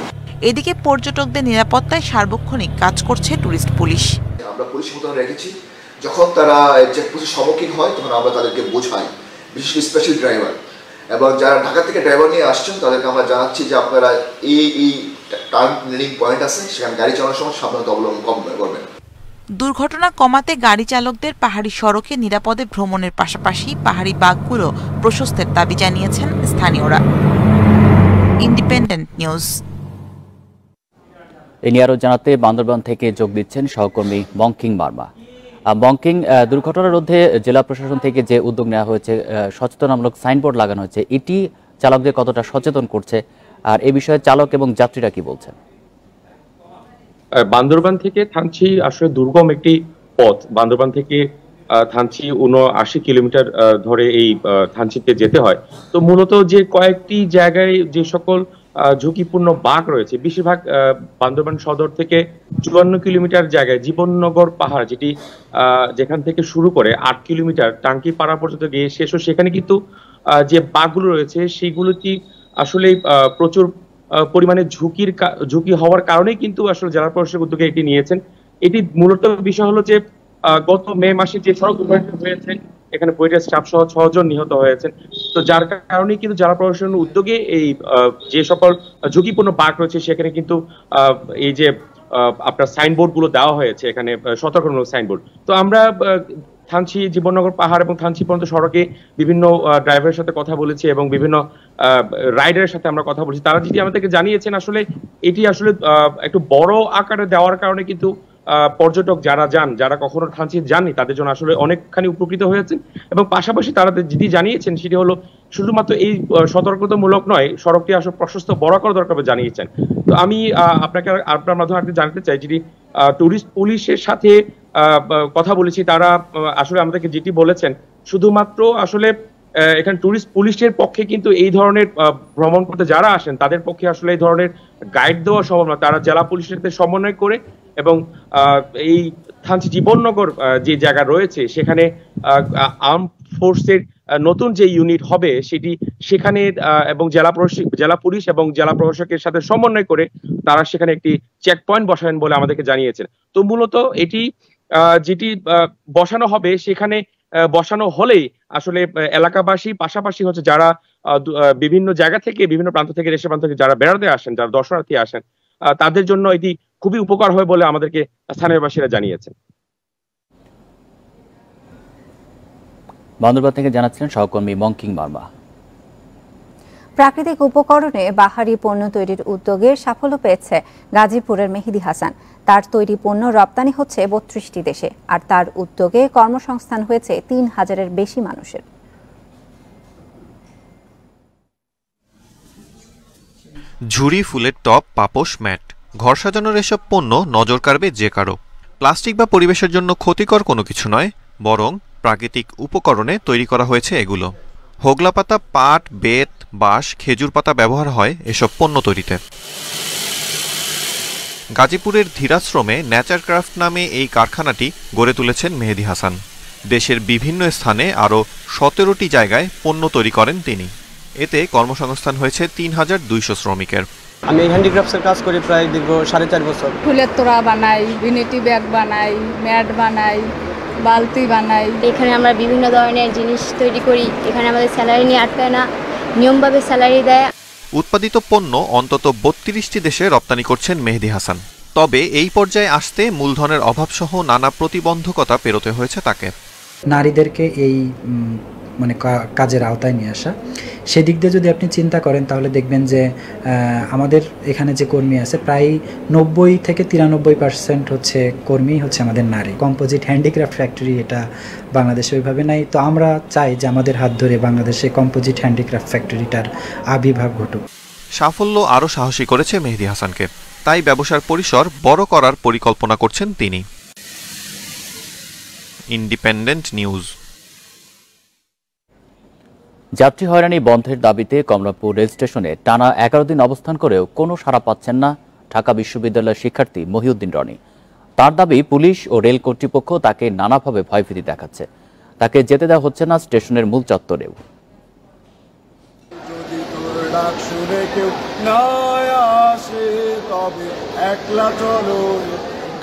এদিকে পর্যটকদের নিরাপত্তায় সার্বক্ষণিক কাজ করছে টুরিস্ট পুলিশ। আমরা পুলিশ মোতায়েন রেখেছি, যখন তারা চেকপোস্টের সম্মুখীন হয় তখন আমরা তাদেরকে বোঝাই, বিশেষ করে স্পেশাল ড্রাইভার এবং যারা ঢাকা থেকে ড্রাইভার নিয়ে আসছেন তাদেরকে আমরা জানাচ্ছি যে আপনারা এই টার্ন লিডিং পয়েন্ট আছে, সেখানে গাড়ি চালানোর সময় সাবধানতা অবলম্বন করবেন। দুর্ঘটনা কমাতে গাড়ি চালকদের পাহাড়ি সড়কে নিরাপদে ভ্রমণের পাশাপাশি পাহাড়ি বাঁকগুলো প্রশস্তের দাবি জানিয়েছেন স্থানীয়রা। Independent news. এ নিয়ে আরও জানাতে বান্দরবান থেকে যোগ দিচ্ছেন সহকর্মী বঙ্কিং মার্মা। বঙ্কিং, দুর্ঘটনা রোধে জেলা প্রশাসন থেকে যে উদ্যোগ নেওয়া হয়েছে, সচেতনামূলক সাইনবোর্ড লাগানো হয়েছে, এটি চালকদের কতটা সচেতন করছে, আর এ বিষয়ে চালক এবং যাত্রীরা কি বলছেন? বান্দরবান থেকে থানচি আসলে দুর্গম একটি পথ। বান্দরবান থেকে থানচি 79 কিলোমিটার ধরে এই থানচিতে যেতে হয়। তো মূলত যে কয়েকটি জায়গায় যে সকল ঝুঁকিপূর্ণ বাঁক রয়েছে। বেশিরভাগ বান্দরবান সদর থেকে 54 কিলোমিটার জায়গায় জীবননগর পাহাড়, যেখান থেকে শুরু করে 8 কিলোমিটার টাঙ্কি পাড়া পর্যন্ত গিয়ে শেষ, সেখানে কিন্তু যে বাঁকগুলো রয়েছে সেগুলো কি আসলে প্রচুর পরিমাণে ঝুঁকি হওয়ার কারণেই কিন্তু আসলে জেলা প্রশাসক উদ্যোগে এটি নিয়েছেন। এটি মূলত বিষয় হলো যে গত মে মাসে যে সড়ক দুর্ঘটনা হয়েছে, এখানে বুয়েটের স্টাফ সহ 6 জন নিহত হয়েছেন। তো যার কারণে কিন্তু জেলা প্রশাসনের উদ্যোগে এই যে সকল ঝুঁকিপূর্ণ বাঁক রয়েছে সেখানে কিন্তু এই যে আপনার সাইনবোর্ড গুলো দেওয়া হয়েছে, এখানে সতর্কমূলক সাইনবোর্ড। তো আমরা থানচি জীবননগর পাহাড় এবং থানচি পর্যন্ত সড়কে বিভিন্ন ড্রাইভারের সাথে কথা বলেছি এবং বিভিন্ন রাইডারের সাথে আমরা কথা বলেছি। তারা যেটি আমাদেরকে জানিয়েছেন আসলে এটি আসলে একটু বড় আকারে দেওয়ার কারণে কিন্তু পর্যটক যারা কখনো থানচি যাননি তাদের জন্য আসলে অনেকখানি উপকৃত হয়েছেন। এবং পাশাপাশি তারা যেটি জানিয়েছেন সেটি হলো শুধুমাত্র এই সতর্কতামূলক নয়, সড়কটি আসলে প্রশস্ত বড় করা দরকার জানিয়েছেন। তো আমি আপনার মাধ্যমে জানতে চাই, যেটি টুরিস্ট পুলিশের সাথে কথা বলেছি, তারা আসলে আমাদেরকে যেটি বলেছেন শুধুমাত্র আসলে এখানে টুরিস্ট পুলিশের পক্ষে কিন্তু এই ধরনের ভ্রমণ করতে যারা আসেন তাদের পক্ষে আসলে এই ধরনের গাইড দেওয়া সম্ভব না। তারা জেলা পুলিশের সাথে সমন্বয় করে এবং এই থানচি জীবননগর যে জায়গা রয়েছে সেখানে আর্ম ফোর্সের নতুন যে ইউনিট হবে সেখানে এবং জেলা পুলিশ এবং জেলা প্রশাসকের সাথে সমন্বয় করে তারা সেখানে একটি চেক পয়েন্ট বসাবেন বলে আমাদেরকে জানিয়েছেন। তো মূলত এটি যেটি বসানো হবে সেখানে বসানো হলেই আসলে এলাকাবাসী পাশাপাশি হচ্ছে যারা বিভিন্ন জায়গা থেকে বিভিন্ন প্রান্ত থেকে দেশের প্রান্ত থেকে যারা বেড়াতে আসেন, যারা দর্শনার্থী আসেন, তাদের জন্য এটি খুবই উপকার হয় বলে আমাদেরকে স্থানীয়বাসীরা জানিয়েছেন। বান্দরবান থেকে জানাচ্ছিলেন সহকর্মী মংকিং মার্মা। প্রাকৃতিক উপকরণে বাহারি পণ্য তৈরির উদ্যোগে সাফল্য পেয়েছে গাজীপুরের মেহেদী হাসান। তার তৈরি পণ্য রপ্তানি হচ্ছে 32টি দেশে, আর তার উদ্যোগে কর্মসংস্থান হয়েছে 3000-এর বেশি মানুষের। ঝুড়ি, ফুলের টব, পাপোশ, ম্যাট, ঘর সাজানোর এসব পণ্য নজর কাড়বে যে কারো। প্লাস্টিক বা পরিবেশের জন্য ক্ষতিকর কোনো কিছু নয়, বরং প্রাকৃতিক উপকরণে তৈরি করা হয়েছে এগুলো। হোগলা পাতা, পাট, বেত, বাঁশ, খেজুর পাতা ব্যবহার হয় এসব পণ্য তৈরিতে। গাজীপুরের ধীরাশ্রমে নেচার ক্রাফট নামে এই কারখানাটি গড়ে তুলেছেন মেহেদী হাসান। দেশের বিভিন্ন স্থানে আরও 17টি জায়গায় পণ্য তৈরি করেন তিনি। এতে কর্মসংস্থান হয়েছে 3200 শ্রমিকের। আমি হ্যান্ডিক্রাফটসের কাজ করি প্রায় দীর্ঘ 4.5 বছর। ফুলের তোড়া বানাই, ভিনিটি ব্যাগ বানাই, ম্যাট বানাই, বালতি বানাই। এখানে আমরা বিভিন্ন ধরনের জিনিস তৈরি করি। এখানে আমাদের স্যালারি নিয়ে আটকায় না, নিয়মভাবে স্যালারি দেয়। উৎপাদিত পণ্য অন্তত 32টি দেশে রপ্তানি করছেন মেহেদী হাসান। তবে এই পর্যায়ে আসতে মূলধনের অভাবসহ নানা প্রতিবন্ধকতা পেরোতে হয়েছে তাকে। নারীদেরকে এই কাজের আওতায় নিয়ে আসা, সেদিক দিয়ে যদি আপনি চিন্তা করেন তাহলে দেখবেন যে আমাদের এখানে যে কর্মী আছে প্রায় 90 থেকে 93% হচ্ছে কর্মী হচ্ছে আমাদের নারী। কম্পোজিট হ্যান্ডিক্রাফট ফ্যাক্টরি এটা বাংলাদেশে ওইভাবে নাই। তো আমরা চাই যে আমাদের হাত ধরে বাংলাদেশে কম্পোজিট হ্যান্ডিক্রাফট ফ্যাক্টরিটার আবির্ভাব ঘটুক। সাফল্য আরও সাহসী করেছে মেহেদী হাসানকে, তাই ব্যবসার পরিসর বড় করার পরিকল্পনা করছেন তিনি। Independent news. যাত্রী হয়রানি বন্ধের দাবিতে কমলাপুর রেল স্টেশনে টানা 11 দিন অবস্থান করেও কোনো সাড়া পাচ্ছেন না ঢাকা বিশ্ববিদ্যালয়ের শিক্ষার্থী মহিউদ্দিন রনি। তার দাবি, পুলিশ ও রেল কর্তৃপক্ষ তাকে নানাভাবে ভয়ভীতি দেখাচ্ছে। তাকে যেতে দেওয়া হচ্ছে না স্টেশনের মূল চত্বরেও।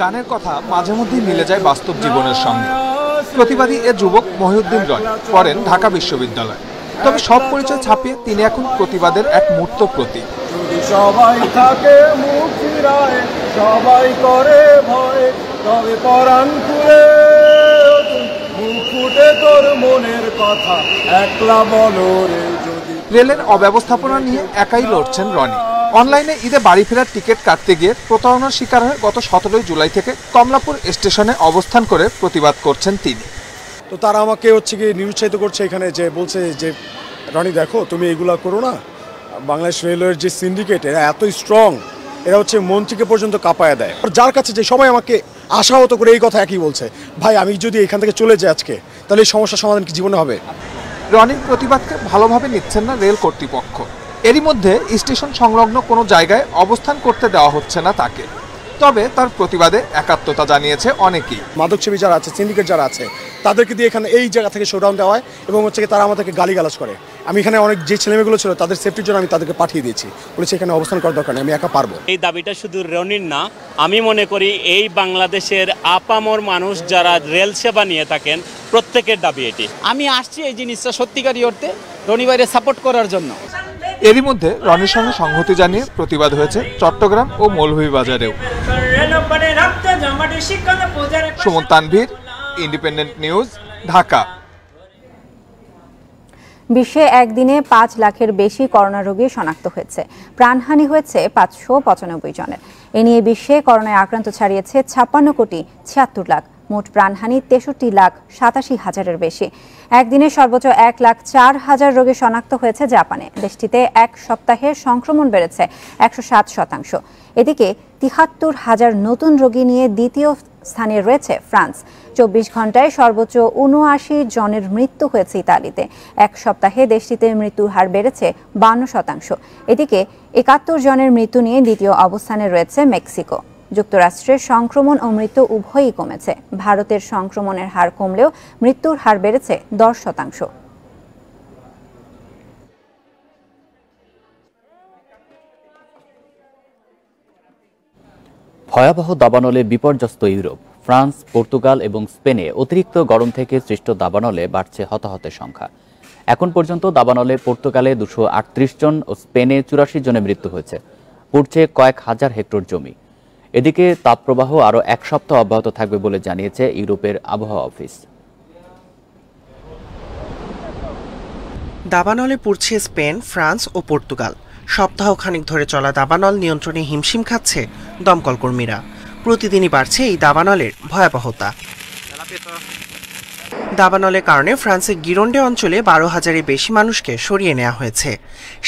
গানের কথা মাঝে মধ্যেই মিলে যায় বাস্তব জীবনের সঙ্গে। প্রতিবাদী এ যুবক মহিউদ্দিন রনি পড়েন ঢাকা বিশ্ববিদ্যালয়। তবে সব পরিচয় ছাপিয়ে তিনি এখন প্রতিবাদের এক মূর্ত প্রতীক। সবাই থাকে মুখ ফিরায়, সবাই করে ভয়, তবে পরাণ খুলে মুখ ফুটে তোর মনের কথা একলা বলো রে। রেলের অব্যবস্থাপনা নিয়ে একাই লড়ছেন রনি। অনলাইনে ঈদে বাড়ি ফেরার টিকিট কাটতে গিয়ে প্রতারণার শিকার হয়ে গত 17 জুলাই থেকে কমলাপুর স্টেশনে অবস্থান করে প্রতিবাদ করছেন তিনি। তো তারা আমাকে নিরুৎসাহিত করছে এখানে, যে বলছে যে রনি দেখো তুমি এগুলা করো না, বাংলাদেশ রেলওয়ের যে সিন্ডিকেট এরা এত স্ট্রং, এরা মন্ত্রীকে পর্যন্ত কাঁপায় দেয়। যার কাছে যে সবাই আমাকে আশাহত করে এই কথা একই বলছে, ভাই আমি যদি এখান থেকে চলে যাই আজকে তাহলে এই সমস্যার সমাধান কি জীবনে হবে? রনির প্রতিবাদকে ভালোভাবে নিচ্ছেন না রেল কর্তৃপক্ষ। এরই মধ্যে স্টেশন সংলগ্ন কোনো জায়গায় অবস্থান করতে দেওয়া হচ্ছে না তাকে। তবে তার প্রতিবাদে একাত্মতা জানিয়েছে অনেকেই। মাদকসেবী যারা আছে, সিন্ডিকেট যারা আছে, তাদেরকে দিয়ে এখানে এই জায়গা থেকে শোডাউন দেওয়া হয় এবং হচ্ছে তারা আমাদেরকে গালিগালাজ করে। আমি এখানে অনেক যে ছেলেমেয়েগুলো ছিল তাদের সেফটির জন্য আমি তাদেরকে পাঠিয়ে দিয়েছি, বলেছি এখানে অবস্থান করার দরকার নেই, আমি একা পারবো। এই দাবিটা শুধু রনির না, আমি মনে করি এই বাংলাদেশের আপামর মানুষ যারা রেল সেবা নিয়ে থাকেন প্রত্যেকের দাবি এটি। আমি আসছি এই জিনিসটা সত্যিকারই অর্থে রনি ভাইয়ের সাপোর্ট করার জন্য। এরই মধ্যে রনির সঙ্গে সংহতি জানিয়ে প্রতিবাদ হয়েছে চট্টগ্রাম ও মৌলভীবাজারেও। Suman Tanvir, Independent News, Dhaka. বিশ্বে একদিনে 5 লাখের বেশি করোনা রোগী শনাক্ত হয়েছে, প্রাণহানি হয়েছে 595 জনের। এ নিয়ে বিশ্বে করোনায় আক্রান্ত ছাড়িয়েছে 56 কোটি 76 লাখ, মোট প্রাণহানি 63,87,000-এর বেশি। একদিনে সর্বোচ্চ 1,04,000 রোগী শনাক্ত হয়েছে জাপানে। দেশটিতে এক সপ্তাহে সংক্রমণ বেড়েছে 107%। এদিকে 73,000 নতুন রোগী নিয়ে দ্বিতীয় স্থানে রয়েছে ফ্রান্স। 24 ঘন্টায় সর্বোচ্চ 79 জনের মৃত্যু হয়েছে ইতালিতে। এক সপ্তাহে দেশটিতে মৃত্যুর হার বেড়েছে 52%। এদিকে 71 জনের মৃত্যু নিয়ে দ্বিতীয় অবস্থানে রয়েছে মেক্সিকো। যুক্তরাষ্ট্রের সংক্রমণ ও মৃত্যু উভয়ই কমেছে। ভারতের সংক্রমণের হার কমলেও মৃত্যুর হার বেড়েছে 10%। ভয়াবহ দাবানলে বিপর্যস্ত ইউরোপ। ফ্রান্স, পর্তুগাল এবং স্পেনে অতিরিক্ত গরম থেকে সৃষ্ট দাবানলে বাড়ছে হতাহতের সংখ্যা। এখন পর্যন্ত দাবানলে পর্তুগালে 238 জন ও স্পেনে 84 জনের মৃত্যু হয়েছে। পুড়ছে কয়েক হাজার হেক্টর জমি। এদিকে তাপপ্রবাহ আরও এক সপ্তাহ অব্যাহত থাকবে বলে জানিয়েছে ইউরোপের আবহাওয়া অফিস। দাবানলে পুড়ছে স্পেন, ফ্রান্স ও পর্তুগাল। সপ্তাহখানেক ধরে চলা দাবানল নিয়ন্ত্রণে হিমশিম খাচ্ছে দমকল কর্মীরা। প্রতিদিনই বাড়ছে এই দাবানলের ভয়াবহতা। দাবানলের কারণে ফ্রান্সের গিরন্ডে অঞ্চলে 12,000-এর বেশি মানুষকে সরিয়ে নেওয়া হয়েছে।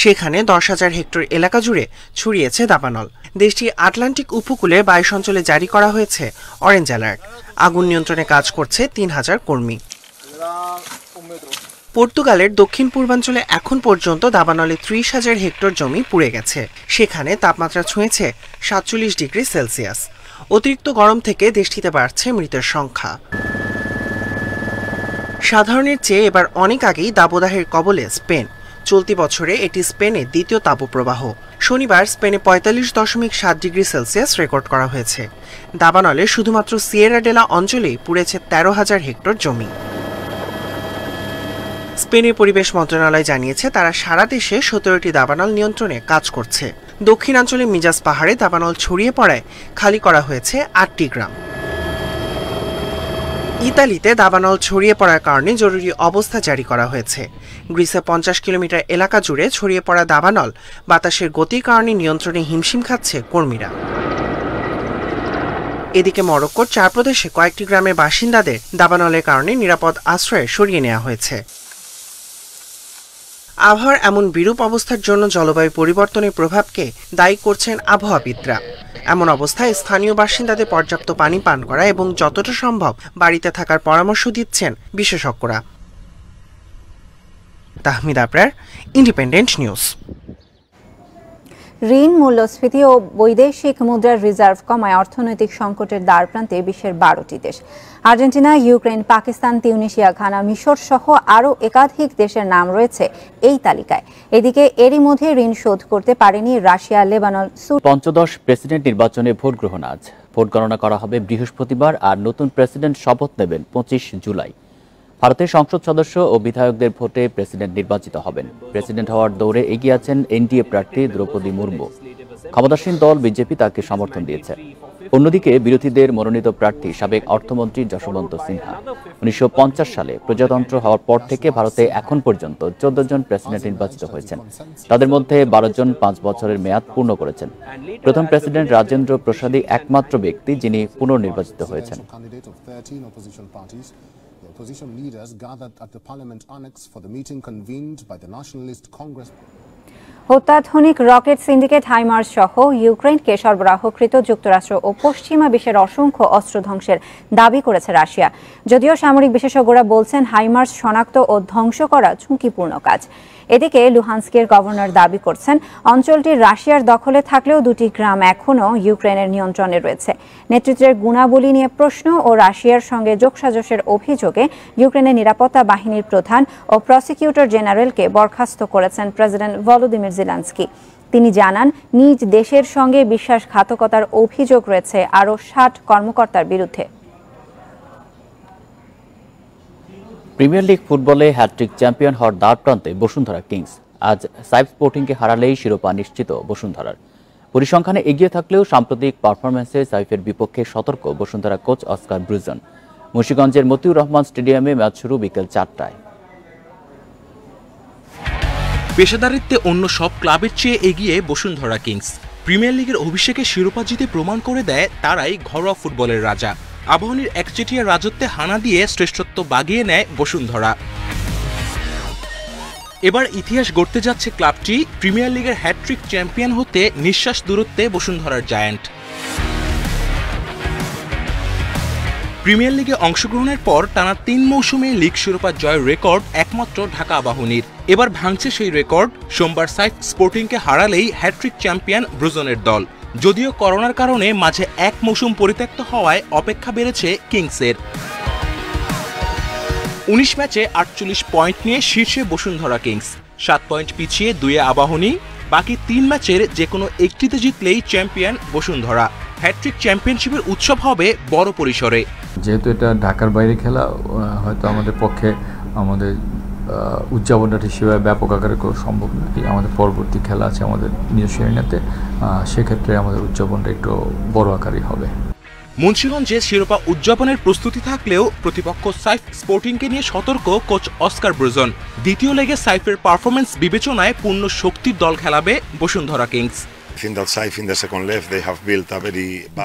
সেখানে 10,000 হেক্টর এলাকা জুড়ে ছড়িয়েছে দাবানল। দেশটির আটলান্টিক উপকূলে 22 অঞ্চলে জারি করা হয়েছে অরেঞ্জ অ্যালার্ট। আগুন নিয়ন্ত্রণে কাজ করছে 3,000 কর্মী। পর্তুগালের দক্ষিণ পূর্বাঞ্চলে এখন পর্যন্ত দাবানলে 30,000 হেক্টর জমি পুড়ে গেছে। সেখানে তাপমাত্রা ছুঁয়েছে 47 ডিগ্রি সেলসিয়াস। অতিরিক্ত গরম থেকে দেশটিতে বাড়ছে মৃতের সংখ্যা। সাধারণের চেয়ে এবার অনেক আগেই দাবদাহের কবলে স্পেন। চলতি বছরে এটি স্পেনের দ্বিতীয় তাপপ্রবাহ। শনিবার স্পেনে 45.7 ডিগ্রি সেলসিয়াস রেকর্ড করা হয়েছে। দাবানলে শুধুমাত্র সিয়েরা ডেলা অঞ্চলেই পুড়েছে 13,000 হেক্টর জমি। স্পেনের পরিবেশ মন্ত্রণালয় জানিয়েছে তারা সারা দেশে 17টি দাবানল নিয়ন্ত্রণে কাজ করছে। দক্ষিণাঞ্চলে মিজাজ পাহাড়ে দাবানল ছড়িয়ে পড়ায় খালি করা হয়েছে 8টি গ্রাম। ইতালিতে দাবানল ছড়িয়ে পড়ার কারণে জরুরি অবস্থা জারি করা হয়েছে। গ্রিসে 50 কিলোমিটার এলাকা জুড়ে ছড়িয়ে পড়া দাবানল বাতাসের গতির কারণে নিয়ন্ত্রণে হিমশিম খাচ্ছে কর্মীরা। এদিকে মরক্কোর 4 প্রদেশে কয়েকটি গ্রামের বাসিন্দাদের দাবানলের কারণে নিরাপদ আশ্রয়ে সরিয়ে নেওয়া হয়েছে। আবহাওয়ার এমন বিরূপ অবস্থার জন্য জলবায়ু পরিবর্তনের প্রভাবকে দায়ী করছেন আবহাওয়াবিদরা। এমন অবস্থায় স্থানীয় বাসিন্দাদের পর্যাপ্ত পানি পান করা এবং যতটা সম্ভব বাড়িতে থাকার পরামর্শ দিচ্ছেন বিশেষজ্ঞরা। Tahmid Abrar, independent news. ঋণ মূল্যস্ফীতি ও বৈদেশিক মুদ্রার রিজার্ভ কমায় অর্থনৈতিক সংকটের দ্বারপ্রান্তে বিশ্বের 12টি দেশ। Argentina, Ukraine, Pakistan, Tunisia, Ghana, মিশর সহ আরও একাধিক দেশের নাম রয়েছে এই তালিকায়। এদিকে এরই মধ্যে ঋণ শোধ করতে পারেনি রাশিয়া, লেবানন। পঞ্চদশ প্রেসিডেন্ট নির্বাচনে ভোট গ্রহণ আজ। ভোট গণনা করা হবে বৃহস্পতিবার আর নতুন প্রেসিডেন্ট শপথ নেবেন 25 জুলাই। ভারতের সংসদ সদস্য ও বিধায়কদের ভোটে প্রেসিডেন্ট নির্বাচিত হবেন। প্রেসিডেন্ট হওয়ার দৌড়ে এগিয়ে আছেন এনডিএ প্রার্থী দ্রৌপদী মুর্মু। ক্ষমতাসীন দল বিজেপি তাকে সমর্থন দিয়েছে। অন্যদিকে বিরোধীদের মনোনীত প্রার্থী সাবেক অর্থমন্ত্রী যশবন্ত সিনহা। 1950 সালে প্রজাতন্ত্র হওয়ার পর থেকে ভারতে এখন পর্যন্ত 14 জন প্রেসিডেন্ট নির্বাচিত হয়েছেন। তাদের মধ্যে 12 জন 5 বছরের মেয়াদ পূর্ণ করেছেন। প্রথম প্রেসিডেন্ট রাজেন্দ্র প্রসাদই একমাত্র ব্যক্তি যিনি পুনর্নির্বাচিত হয়েছেন। Opposition leaders gathered at the Parliament Annex for the meeting convened by the Nationalist Congress. অত্যাধুনিক রকেট সিন্ডিকেট হাইমার্স সহ ইউক্রেনকে সরবরাহকৃত যুক্তরাষ্ট্র ও পশ্চিমা বিশ্বের অসংখ্য অস্ত্র ধ্বংসের দাবি করেছে রাশিয়া। যদিও সামরিক বিশেষজ্ঞরা বলছেন হাইমার্স শনাক্ত ও ধ্বংস করা ঝুঁকিপূর্ণ কাজ। এদিকে লুহানস্কের গভর্নর দাবি করছেন অঞ্চলটি রাশিয়ার দখলে থাকলেও দুটি গ্রাম এখনও ইউক্রেনের নিয়ন্ত্রণে রয়েছে। নেতৃত্বের গুণাবলী নিয়ে প্রশ্ন ও রাশিয়ার সঙ্গে যোগসাজশের অভিযোগে ইউক্রেনের নিরাপত্তা বাহিনীর প্রধান ও প্রসিকিউটর জেনারেলকে বরখাস্ত করেছেন প্রেসিডেন্ট ভলোদিমির জেলেনস্কি। তিনি জানান নিজ দেশের সঙ্গে বিশ্বাসঘাতকতার অভিযোগ রয়েছে আরও ৬০ কর্মকর্তার বিরুদ্ধে। প্রিমিয়ার লিগ ফুটবলে হ্যাটট্রিক চ্যাম্পিয়ন হওয়ার দ্বার প্রান্তে বসুন্ধরা কিংস। আজ সাইফ স্পোর্টিংকে হারালেই শিরোপা নিশ্চিত বসুন্ধরার। পরিসংখ্যানে এগিয়ে থাকলেও সাম্প্রতিক পারফরম্যান্সে সাইফের বিপক্ষে সতর্ক বসুন্ধরা কোচ অস্কার ব্রুজন। মুন্সিগঞ্জের মতিউর রহমান স্টেডিয়ামে ম্যাচ শুরু বিকেল ৪টায়। পেশাদারিত্বে অন্য সব ক্লাবের চেয়ে এগিয়ে বসুন্ধরা কিংস। প্রিমিয়ার লিগের অভিষেকে শিরোপা জিতে প্রমাণ করে দেয় তারাই ঘরোয়া ফুটবলের রাজা। আবাহনীর একচেটিয়া রাজত্বে হানা দিয়ে শ্রেষ্ঠত্ব বাগিয়ে নেয় বসুন্ধরা। এবার ইতিহাস গড়তে যাচ্ছে ক্লাবটি। প্রিমিয়ার লিগের হ্যাটট্রিক চ্যাম্পিয়ন হতে নিঃশ্বাস দূরত্বে বসুন্ধরার জায়ান্ট। প্রিমিয়ার লিগে অংশগ্রহণের পর টানা ৩ মৌসুমে লিগ শিরোপা জয়ের রেকর্ড একমাত্র ঢাকা আবাহনীর। এবার ভাঙছে সেই রেকর্ড। সোমবার সাইফ স্পোর্টিংকে হারালেই হ্যাটট্রিক চ্যাম্পিয়ন ব্রুজনের দল। যদিও করোনার কারণে মাঝে এক মৌসুম পরিত্যক্ত হওয়ায় অপেক্ষা বেড়েছে কিংসের। ১৯ ম্যাচে ৪৮ পয়েন্ট নিয়ে শীর্ষে বসুন্ধরা কিংস। ৭ পয়েন্ট পিছিয়ে ২-এ আবাহনী। বাকি ৩ ম্যাচের যে কোনো একটিতে জিতলেই চ্যাম্পিয়ন বসুন্ধরা। হ্যাটট্রিক চ্যাম্পিয়নশিপের উৎসব হবে বড় পরিসরে। যেহেতু এটা ঢাকার বাইরে খেলা, হয়তো আমাদের পক্ষে আমাদের উদযাপনটা হিসেবে ব্যাপক আকারে করা সম্ভব নাকি। আমাদের পরবর্তী খেলা আছে আমাদের নিজস্ব এরিয়াতে, সেক্ষেত্রে আমাদের উদযাপনটা একটু বড় আকারে হবে। মুন্সিগঞ্জে শিরোপা উদযাপনের প্রস্তুতি থাকলেও প্রতিপক্ষ সাইফ স্পোর্টিংকে নিয়ে সতর্ক কোচ অস্কার ব্রুজন। দ্বিতীয় লেগে সাইফের পারফরম্যান্স বিবেচনায় পূর্ণ শক্তির দল খেলাবে বসুন্ধরা কিংস।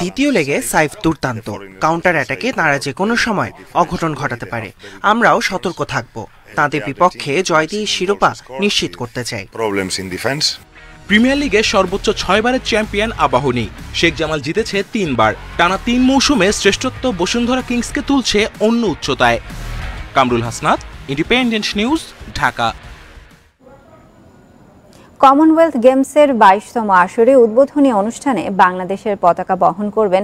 দ্বিতীয় লেগে সাইফ দুর্দান্ত। কাউন্টার অ্যাটাকে তারা যে কোনো সময় অঘটন ঘটাতে পারে। আমরাও সতর্ক থাকব। তাদের বিপক্ষে জয় দিয়ে শিরোপা নিশ্চিত করতে চাই। প্রিমিয়ার লিগে সর্বোচ্চ ৬ বারের চ্যাম্পিয়ন আবাহনী। শেখ জামাল জিতেছে ৩ বার। টানা ৩ মৌসুমে শ্রেষ্ঠত্ব বসুন্ধরা কিংসকে তুলছে অন্য উচ্চতায়। Kamrul Hasnat, independent News, Dhaka. Commonwealth গেমসের ২২তম আসরে উদ্বোধনী অনুষ্ঠানে বাংলাদেশের পতাকা বহন করবেন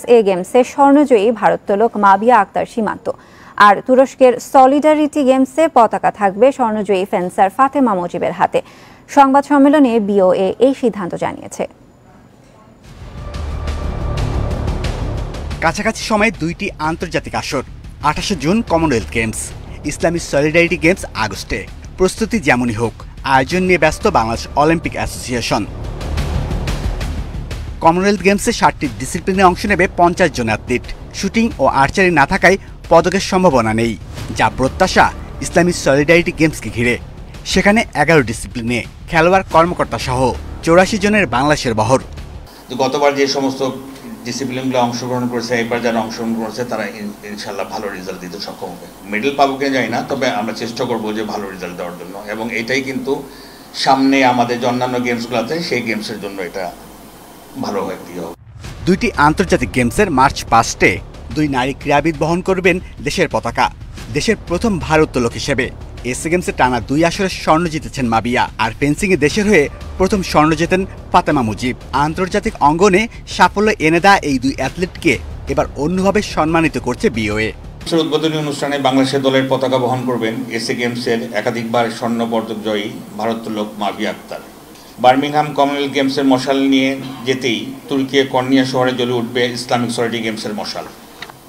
SA গেমসে স্বর্ণজয়ী ভারোত্তোলক মাবিয়া আক্তার সীমান্ত। আর তুরস্কের সলিডারিটি গেমসে পতাকা থাকবে স্বর্ণজয়ী ফেন্সার ফাতেমা মুজিবের হাতে। সংবাদ সম্মেলনে BOA এই সিদ্ধান্ত জানিয়েছে। কাছাকাছি সময়ে দুইটি আন্তর্জাতিক আসর। ২৮ June Commonwealth games, Islamic solidarity games আগস্টে। প্রস্তুতি যেমনই হোক, আয়োজন নিয়ে ব্যস্ত বাংলাদেশ অলিম্পিক অ্যাসোসিয়েশন। কমনওয়েলথ গেমসে ৬০টি ডিসিপ্লিনে অংশ নেবে ৫০ জন অ্যাথলিট। শুটিং ও আর্চারি না থাকায় পদকের সম্ভাবনা নেই, যা প্রত্যাশা ইসলামিক সলিডারিটি গেমসকে ঘিরে। সেখানে ১১ ডিসিপ্লিনে খেলোয়াড়, কর্মকর্তা সহ ৮৪ জনের বাংলাদেশের বহর। গতবার যে সমস্ত ডিসিপ্লিনগুলো অংশগ্রহণ করেছে, এবার যারা অংশগ্রহণ করেছে তারা ইনশাল্লাহ ভালো রেজাল্ট দিতে সক্ষম হবে। মেডেল পাবো কিনা জানি না, তবে আমরা চেষ্টা করবো যে ভালো রেজাল্ট দেওয়ার জন্য। এবং এটাই কিন্তু সামনে আমাদের যে অন্যান্য গেমসগুলোতে, সেই গেমসের জন্য এটা ভালো একটি হবে। দুইটি আন্তর্জাতিক গেমসের মার্চ 5-এ 2 নারী ক্রীড়াবিদ বহন করবেন দেশের পতাকা। দেশের প্রথম ভারোত্তোলক হিসেবে SA গেমসে টানা 2 আসরে স্বর্ণ জিতেছেন মাবিয়া। আর ফেন্সিংয়ে দেশের হয়ে প্রথম স্বর্ণ জেতেন ফাতেমা মুজিব। আন্তর্জাতিক অঙ্গনে সাফল্য এনে দেওয়া এই 2 অ্যাথলিটকে এবার অন্যভাবে সম্মানিত করছে BOA। উদ্বোধনী অনুষ্ঠানে বাংলাদেশের দলের পতাকা বহন করবেন SA গেমসের একাধিকবার স্বর্ণ পদক জয়ী ভারোত্তোলক মাবিয়া আক্তার। বার্মিংহাম কমনওয়েলথ গেমসের মশাল নিয়ে যেতেই তুর্কির কর্নিয়া শহরে জ্বলে উঠবে ইসলামিক সলিডারিটি গেমসের মশাল।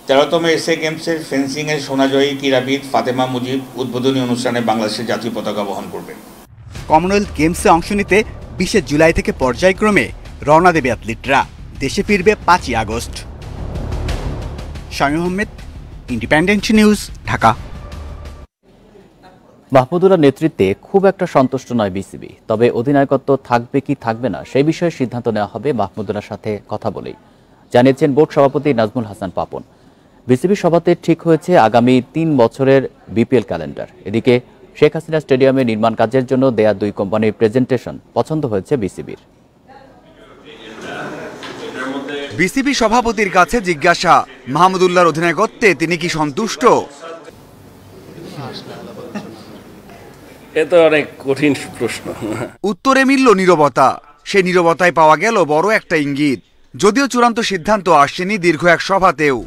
13তম SA গেমসের ফেন্সিংয়ের সোনাজয়ী ক্রীড়াবিদ ফাতেমা মুজিব উদ্বোধনী অনুষ্ঠানে বাংলাদেশের জাতীয় পতাকা বহন করবেন। কমনওয়েলথ গেমসে অংশ নিতে 20 জুলাই থেকে পর্যায়ক্রমে রওনা দেবে অ্যাথলিটরা। দেশে ফিরবে 5 August. Shamim Ahmed, Independent News, Dhaka. মাহমুদুল্লাহর নেতৃত্বে খুব একটা সন্তুষ্ট নয় BCB, তবে অধিনায়কত্ব থাকবে কি থাকবে না সেই বিষয়ে সিদ্ধান্ত নেওয়া হবে মাহমুদুল্লাহর সাথে কথা বলেই, জানিয়েছেন বোর্ড সভাপতি নাজমুল হাসান পাপন। BCB সভাতে ঠিক হয়েছে আগামী 3 বছরের BPL ক্যালেন্ডার। এদিকে শেখ হাসিনা স্টেডিয়ামে নির্মাণ কাজের জন্য দেয়া 2 কোম্পানির প্রেজেন্টেশন পছন্দ হয়েছে বিসিবির। বিসিবি সভাপতির কাছে জিজ্ঞাসা, মাহমুদুল্লাহর অধিনায়কত্বে তিনি কি সন্তুষ্ট? এটা অনেক কঠিন প্রশ্ন। উত্তরে মিলল নীরবতা। সেই নীরবতায় পাওয়া গেল বড় একটা ইঙ্গিত। যদিও চূড়ান্ত সিদ্ধান্ত আসেনি দীর্ঘ এক সভাতেও।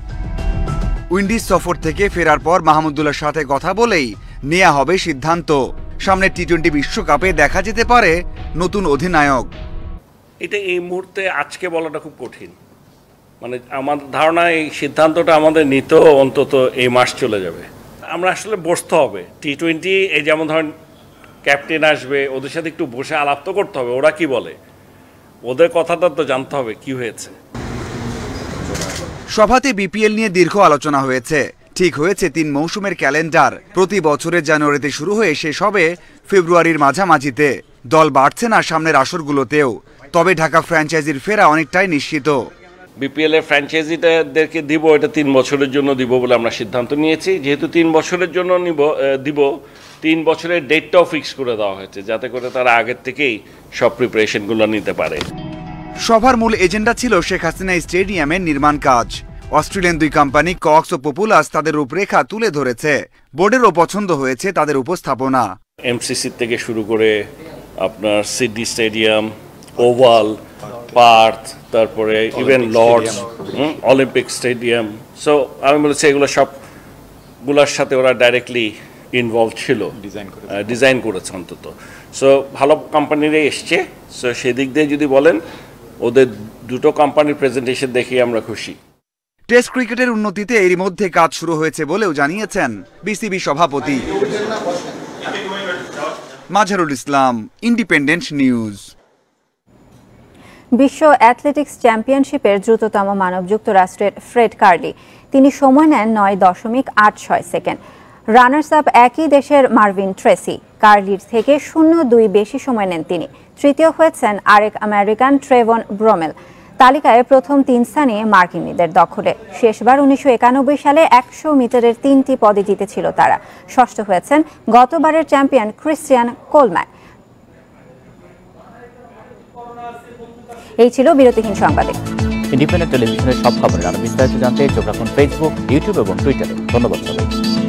উইন্ডিজ সফর থেকে ফেরার পর মাহমুদুল্লাহর সাথে কথা বলেই নেওয়া হবে সিদ্ধান্ত। সামনে টি-20 বিশ্বকাপে দেখা যেতে পারে নতুন অধিনায়ক। এটা এই মুহূর্তে আজকে বলাটা খুব কঠিন। মানে আমার ধারণা এই সিদ্ধান্তটা আমাদের নিতেও অন্তত এই মাস চলে যাবে। আমরা আসলে বসতে হবে। টি-20 এই যেমন ধরেন ক্যাপ্টেন আসবে, ওদের সাথে একটু বসে আলাপ তো করতে হবে, ওরা কি বলে, ওদের কথাটা তো জানতে হবে কি হয়েছে। সভাতে বিপিএল নিয়ে দীর্ঘ আলোচনা হয়েছে। ঠিক হয়েছে 3 মৌসুমের ক্যালেন্ডার। প্রতি বছরের জানুয়ারিতে শুরু হয়ে শেষ হবে ফেব্রুয়ারির মাঝামাঝিতে। দল বাড়ছে না সামনের আসরগুলোতেও। তবে ঢাকা ফ্র্যাঞ্চাইজির ফেরা অনেকটাই নিশ্চিত। বিপিএল এর ফ্র্যাঞ্চাইজিটাদেরকে দিব, এটা 3 বছরের জন্য দিব বলে আমরা সিদ্ধান্ত নিয়েছি। যেহেতু 3 বছরের জন্য দিব, 3 বছরের ডেটটাও ফিক্স করে দেওয়া হয়েছে, যাতে করে তারা আগের থেকেই সব প্রিপারেশনগুলো নিতে পারে। সভার মূল এজেন্ডা ছিল শেখ হাসিনা স্টেডিয়ামের নির্মাণ কাজ। অস্ট্রেলিয়ান 2 কোম্পানি কক্স ও পপুলাস তাদের রূপরেখা তুলে ধরেছে। বোর্ডেরও পছন্দ হয়েছে তাদের উপস্থাপনা। এমসিসি থেকে শুরু করে আপনার সিডনি স্টেডিয়াম, ওভাল, পার্থ, তারপরে even Lord's, Olympic stadium. So আমি বলেছি এগুলো সবগুলোর সাথে ওরা ডাইরেক্টলি ইনভলভ ছিল, ডিজাইন করেছে অন্তত। সো ভালো কোম্পানিরাই এসছে। সো সেদিক দিয়ে যদি বলেন, ওদের 2টো কোম্পানির প্রেজেন্টেশন দেখে আমরা খুশি। টেস্ট ক্রিকেটের উন্নতিতে এরই মধ্যে কাজ শুরু হয়েছে বলেও জানিয়েছেন বিসিবি সভাপতি। Mazharul Islam, independent news. বিশ্ব অ্যাথলেটিক্স চ্যাম্পিয়নশিপের দ্রুততম মানব যুক্তরাষ্ট্রের ফ্রেড কার্লি। তিনি সময় নেন 9.86 সেকেন্ড। রানার্স আপ একই দেশের মার্ভিন ট্রেসি। কার্লির থেকে 0.2 বেশি সময় নেন তিনি। তৃতীয় হয়েছেন আরেক আমেরিকান ট্রেভন ব্রমেল। তালিকায় প্রথম 3 স্থানে মার্কিনীদের দখলে। শেষবার 1991 সালে 100 মিটারের 3টি পদে জিতেছিল তারা। ষষ্ঠ হয়েছেন গতবারের চ্যাম্পিয়ন ক্রিশ্চিয়ান কোলম্যান। এই ছিল বিরতিহীন সংবাদে। ইন্ডিপেন্ডেন্ট টেলিভিশনের সব খবরের আরো বিস্তারিত জানতে চোখ রাখুন ফেসবুক, ইউটিউব এবং টুইটারে। ধন্যবাদ সবাইকে।